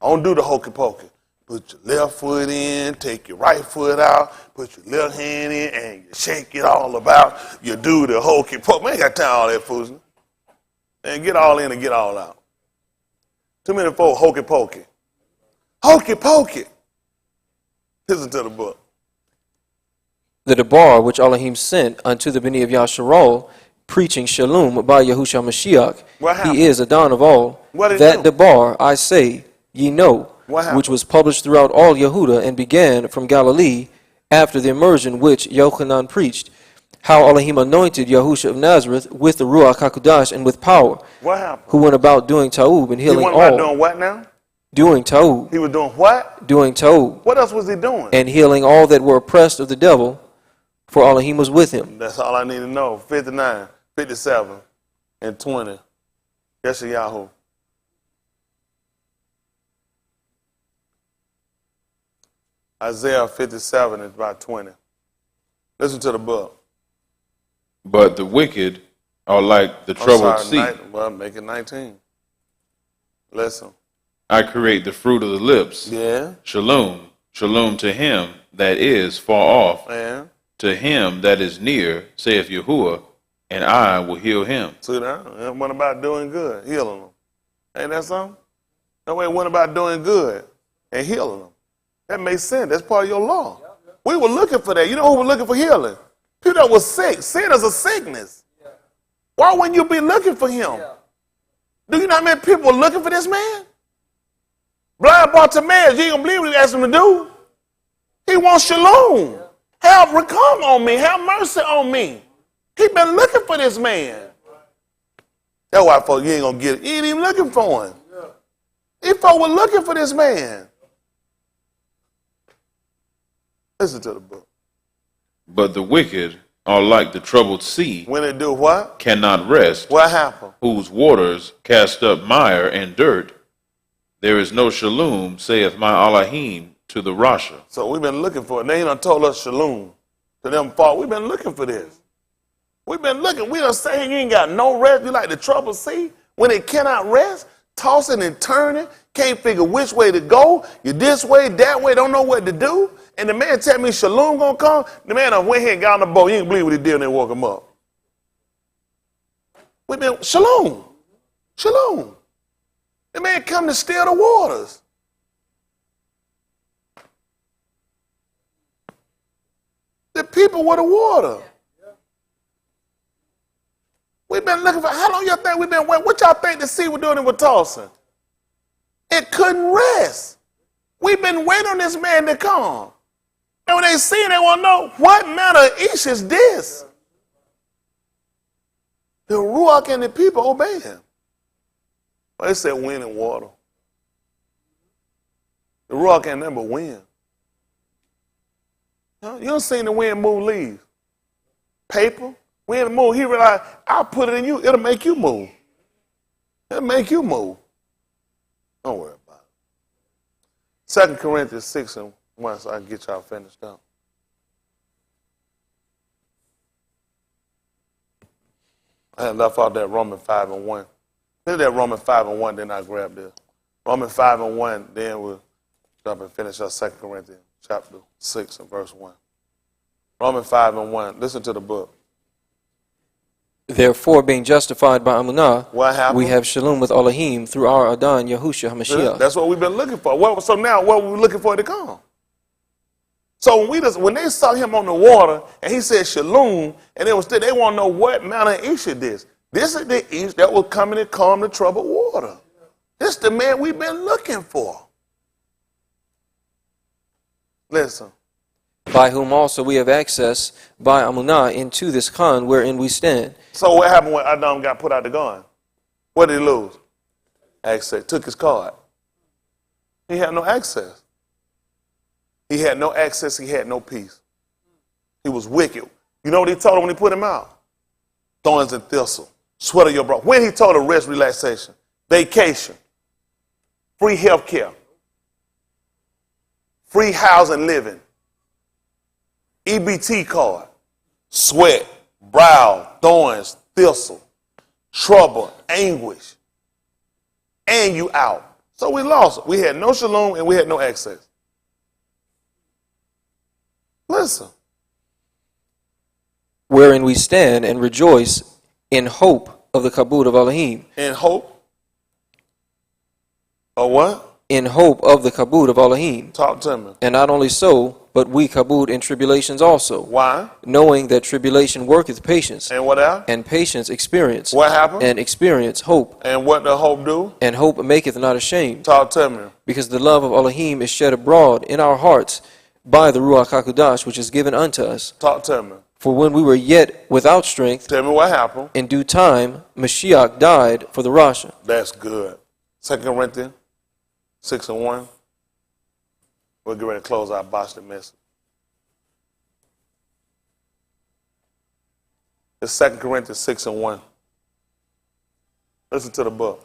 I don't do the hokey pokey. Put your left foot in, take your right foot out, put your left hand in, and you shake it all about. You do the hokey pokey. Man, ain't got time for all that foolishness. And get all in and get all out. Too many folks hokey pokey. Hokey pokey. Listen to the book. The debar which Elohim sent unto the Beni of Yasharal, preaching Shalom by Yahushua Mashiach. He is Adon of all. That debar, I say, ye know, which was published throughout all Yehuda and began from Galilee after the immersion which Yochanan preached, how Elohim anointed Yahushua of Nazareth with the Ruach HaKodesh and with power, who went about doing ta'ub and healing all. He went about doing what now? Doing ta'ub. He was doing what? Doing ta'ub. What else was he doing? And healing all that were oppressed of the devil, for Elohim was with him. That's all I need to know. 59, 57, and 20. Yes, Yahoo. Isaiah 57 is about 20. Listen to the book. But the wicked are like the troubled sea. Well, make it 19. Listen. I create the fruit of the lips. Yeah. Shalom. Shalom to him that is far off. And to him that is near, saith Yahuwah, and I will heal him. See that? What about doing good? Healing them. Ain't that something? No way, what about doing good and healing them? That makes sense. That's part of your law. We were looking for that. You know who was looking for healing? People that was sick. Sin is a sickness. Why wouldn't you be looking for him? Do you know how many people were looking for this man? Blind Bartimaeus, you ain't gonna believe what he asked him to do. He wants shalom. Have come on me. Have mercy on me. He been looking for this man. That's why, folks, you ain't gonna get it. You ain't even looking for him. These folks were looking for this man. Listen to the book. But the wicked are like the troubled sea. When they do what? Cannot rest. What happened? Whose waters cast up mire and dirt. There is no shalom, saith my Elohim, to the Rasha. So we've been looking for it. They ain't told us shalom. To them fault. We've been looking for this. We've been looking. We don't say you ain't got no rest. You like the troubled sea when it cannot rest, tossing and turning, can't figure which way to go. You this way, that way, don't know what to do. And the man tell me shalom gonna come. The man went here and got on the boat. You ain't believe what he did and they woke him up. We've been shalom. Shalom. The man come to steal the waters. The people were the water. We've been looking for, how long y'all think we've been waiting? What y'all think the sea was doing with tossing? It couldn't rest. We've been waiting on this man to come. And when they see it, they want to know, what manner of ish is this? The Ruach and the people obey him. Well, they said wind and water. The Ruach ain't nothing but wind. You don't see the wind move leaves. Paper, wind move. He realized, I'll put it in you. It'll make you move. It'll make you move. Don't worry about it. 2 Corinthians 6 and 1, so I can get y'all finished up. I had left out that Romans 5 and 1. Look at that Romans 5 and 1, then I grab this. Romans 5 and 1, then we'll jump and finish our 2 Corinthians chapter 6 and verse 1. Romans 5 and 1. Listen to the book. Therefore, being justified by Amunah, what happened? We have shalom with Elohim through our Adon Yahushua HaMashiach. That's what we've been looking for. So now, what were we looking for to come? So when they saw him on the water and he said shalom, and they want to know what manner of ish is this. This is the ish that was coming to calm the troubled water. This is the man we've been looking for. Listen. By whom also we have access by Amunah into this Khan wherein we stand. So what happened when Adam got put out the gun? What did he lose? Access. Took his card. He had no access. He had no access. He had no peace. He was wicked. You know what he told him when he put him out? Thorns and thistle. Sweat of your brow. When he told him rest, relaxation, vacation, free health care, free housing living, EBT card. sweat, brow, thorns, thistle, trouble, anguish, and you out. So we lost. We had no shalom and we had no access. Listen. Wherein we stand and rejoice in hope of the kabod of Elohim. In hope of what? In hope of the kabod of Elohim. Talk to me. And not only so, but we kabod in tribulations also. Why? Knowing that tribulation worketh patience. And what else? And patience experience. What happened? And experience hope. And what does hope do? And hope maketh not ashamed. Talk to me. Because the love of Elohim is shed abroad in our hearts by the Ruach HaKodesh, which is given unto us. Talk to me. For when we were yet without strength, Tell me what happened. in due time, Mashiach died for the Rasha. That's good. 2 Corinthians 6:1. We'll get ready to close our Boston message. It's 2 Corinthians 6:1. Listen to the book.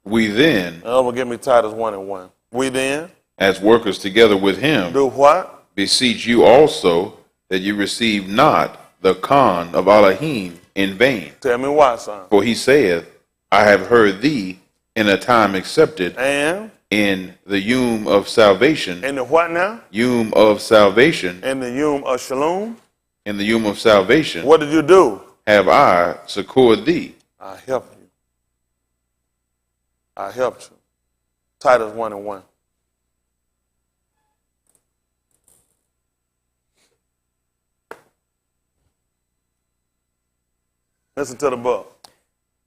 We then, We'll give me Titus 1:1. We then as workers together with him, do what? beseech you also that you receive not the Khan of Elohim in vain. Tell me why, son. For he saith, I have heard thee in a time accepted, And in the yum of salvation. in the what now? Yum of salvation. In the Yom of Shalom. In the yum of salvation. What did you do? Have I succored thee. I helped you. I helped you. Titus 1:1. Listen to the book.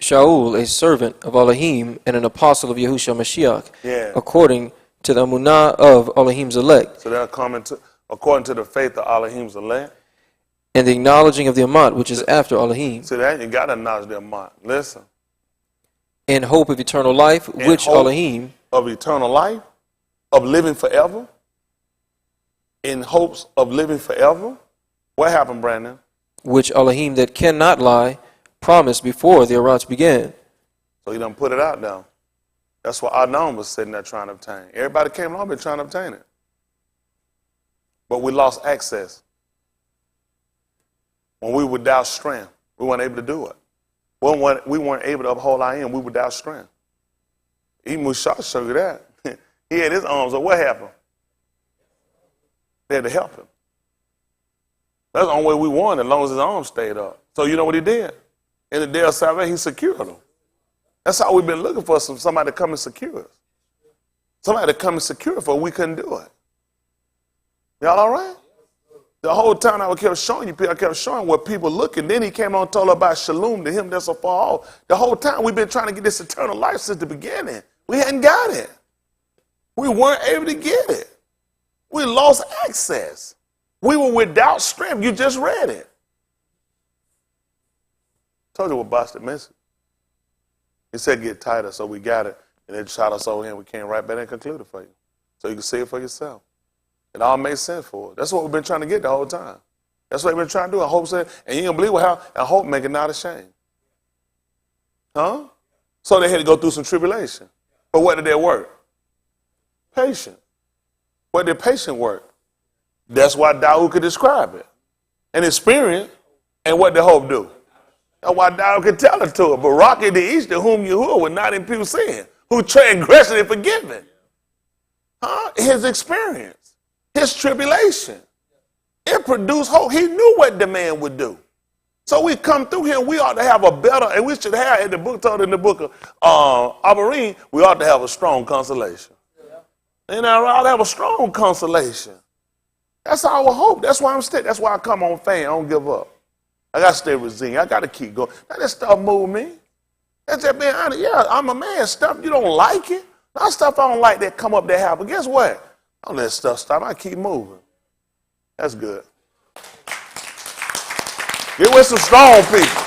Shaul, a servant of Elohim and an apostle of Yahushua Mashiach, Yeah. according to the Amunah of Elohim's elect, So they're coming to according to the faith of Elohim's elect. and the acknowledging of the Amat, which is after Elohim, See that? You got to acknowledge their mind. Listen. in hope of eternal life, In which hope Elohim, of eternal life, of living forever, in hopes of living forever. What happened, Brandon? which Elohim that cannot lie, promised before the Arats began. So he done put it out now. That's what Adon was sitting there trying to obtain. Everybody came along been trying to obtain it. But we lost access. When we were without strength, we weren't able to do it. When we weren't able to uphold our end, we were without strength. Even Mushah showed you that. He had his arms up. What happened? They had to help him. That's the only way we won as long as his arms stayed up. So you know what he did? In the day of salvation, he secured them. That's how we've been looking for somebody to come and secure us. Somebody to come and secure us, but we couldn't do it. Y'all all right? The whole time I kept showing you, I kept showing what people looking. Then he came on and told about shalom to him that's so far off. The whole time we've been trying to get this eternal life since the beginning. We hadn't got it. We weren't able to get it. We lost access. We were without strength. You just read it. Told you what Boston message. He said get tighter, so we got it. And then shot us over here and we came right back and concluded for you. So you can see it for yourself. It all makes sense for us. That's what we've been trying to get the whole time. That's what we've been trying to do. I hope said, and you don't believe how I hope make it not ashamed. Huh? So they had to go through some tribulation. But what did they work? Patient. What did patient work? That's why Dawood could describe it. And experience. And what did hope do? That's why Dawood could tell it to her. Barakah the East, to whom Yahuwah would not impute sin, who transgression and forgiven. Huh? His experience. His tribulation. It produced hope. He knew what the man would do. So we come through here, we ought to have a better, and we should have, in the book told in the book of Abarim, we ought to have a strong consolation. And I ought to have a strong consolation. That's our hope. That's why I'm still, that's why I come on fan. I don't give up. I got to stay resilient. I got to keep going. Now, that stuff move me. That's just being honest. Yeah, I'm a man. Stuff, you don't like it. Not stuff I don't like that come up that happen. Guess what? I don't let stuff stop. I keep moving. That's good. Get with some strong people.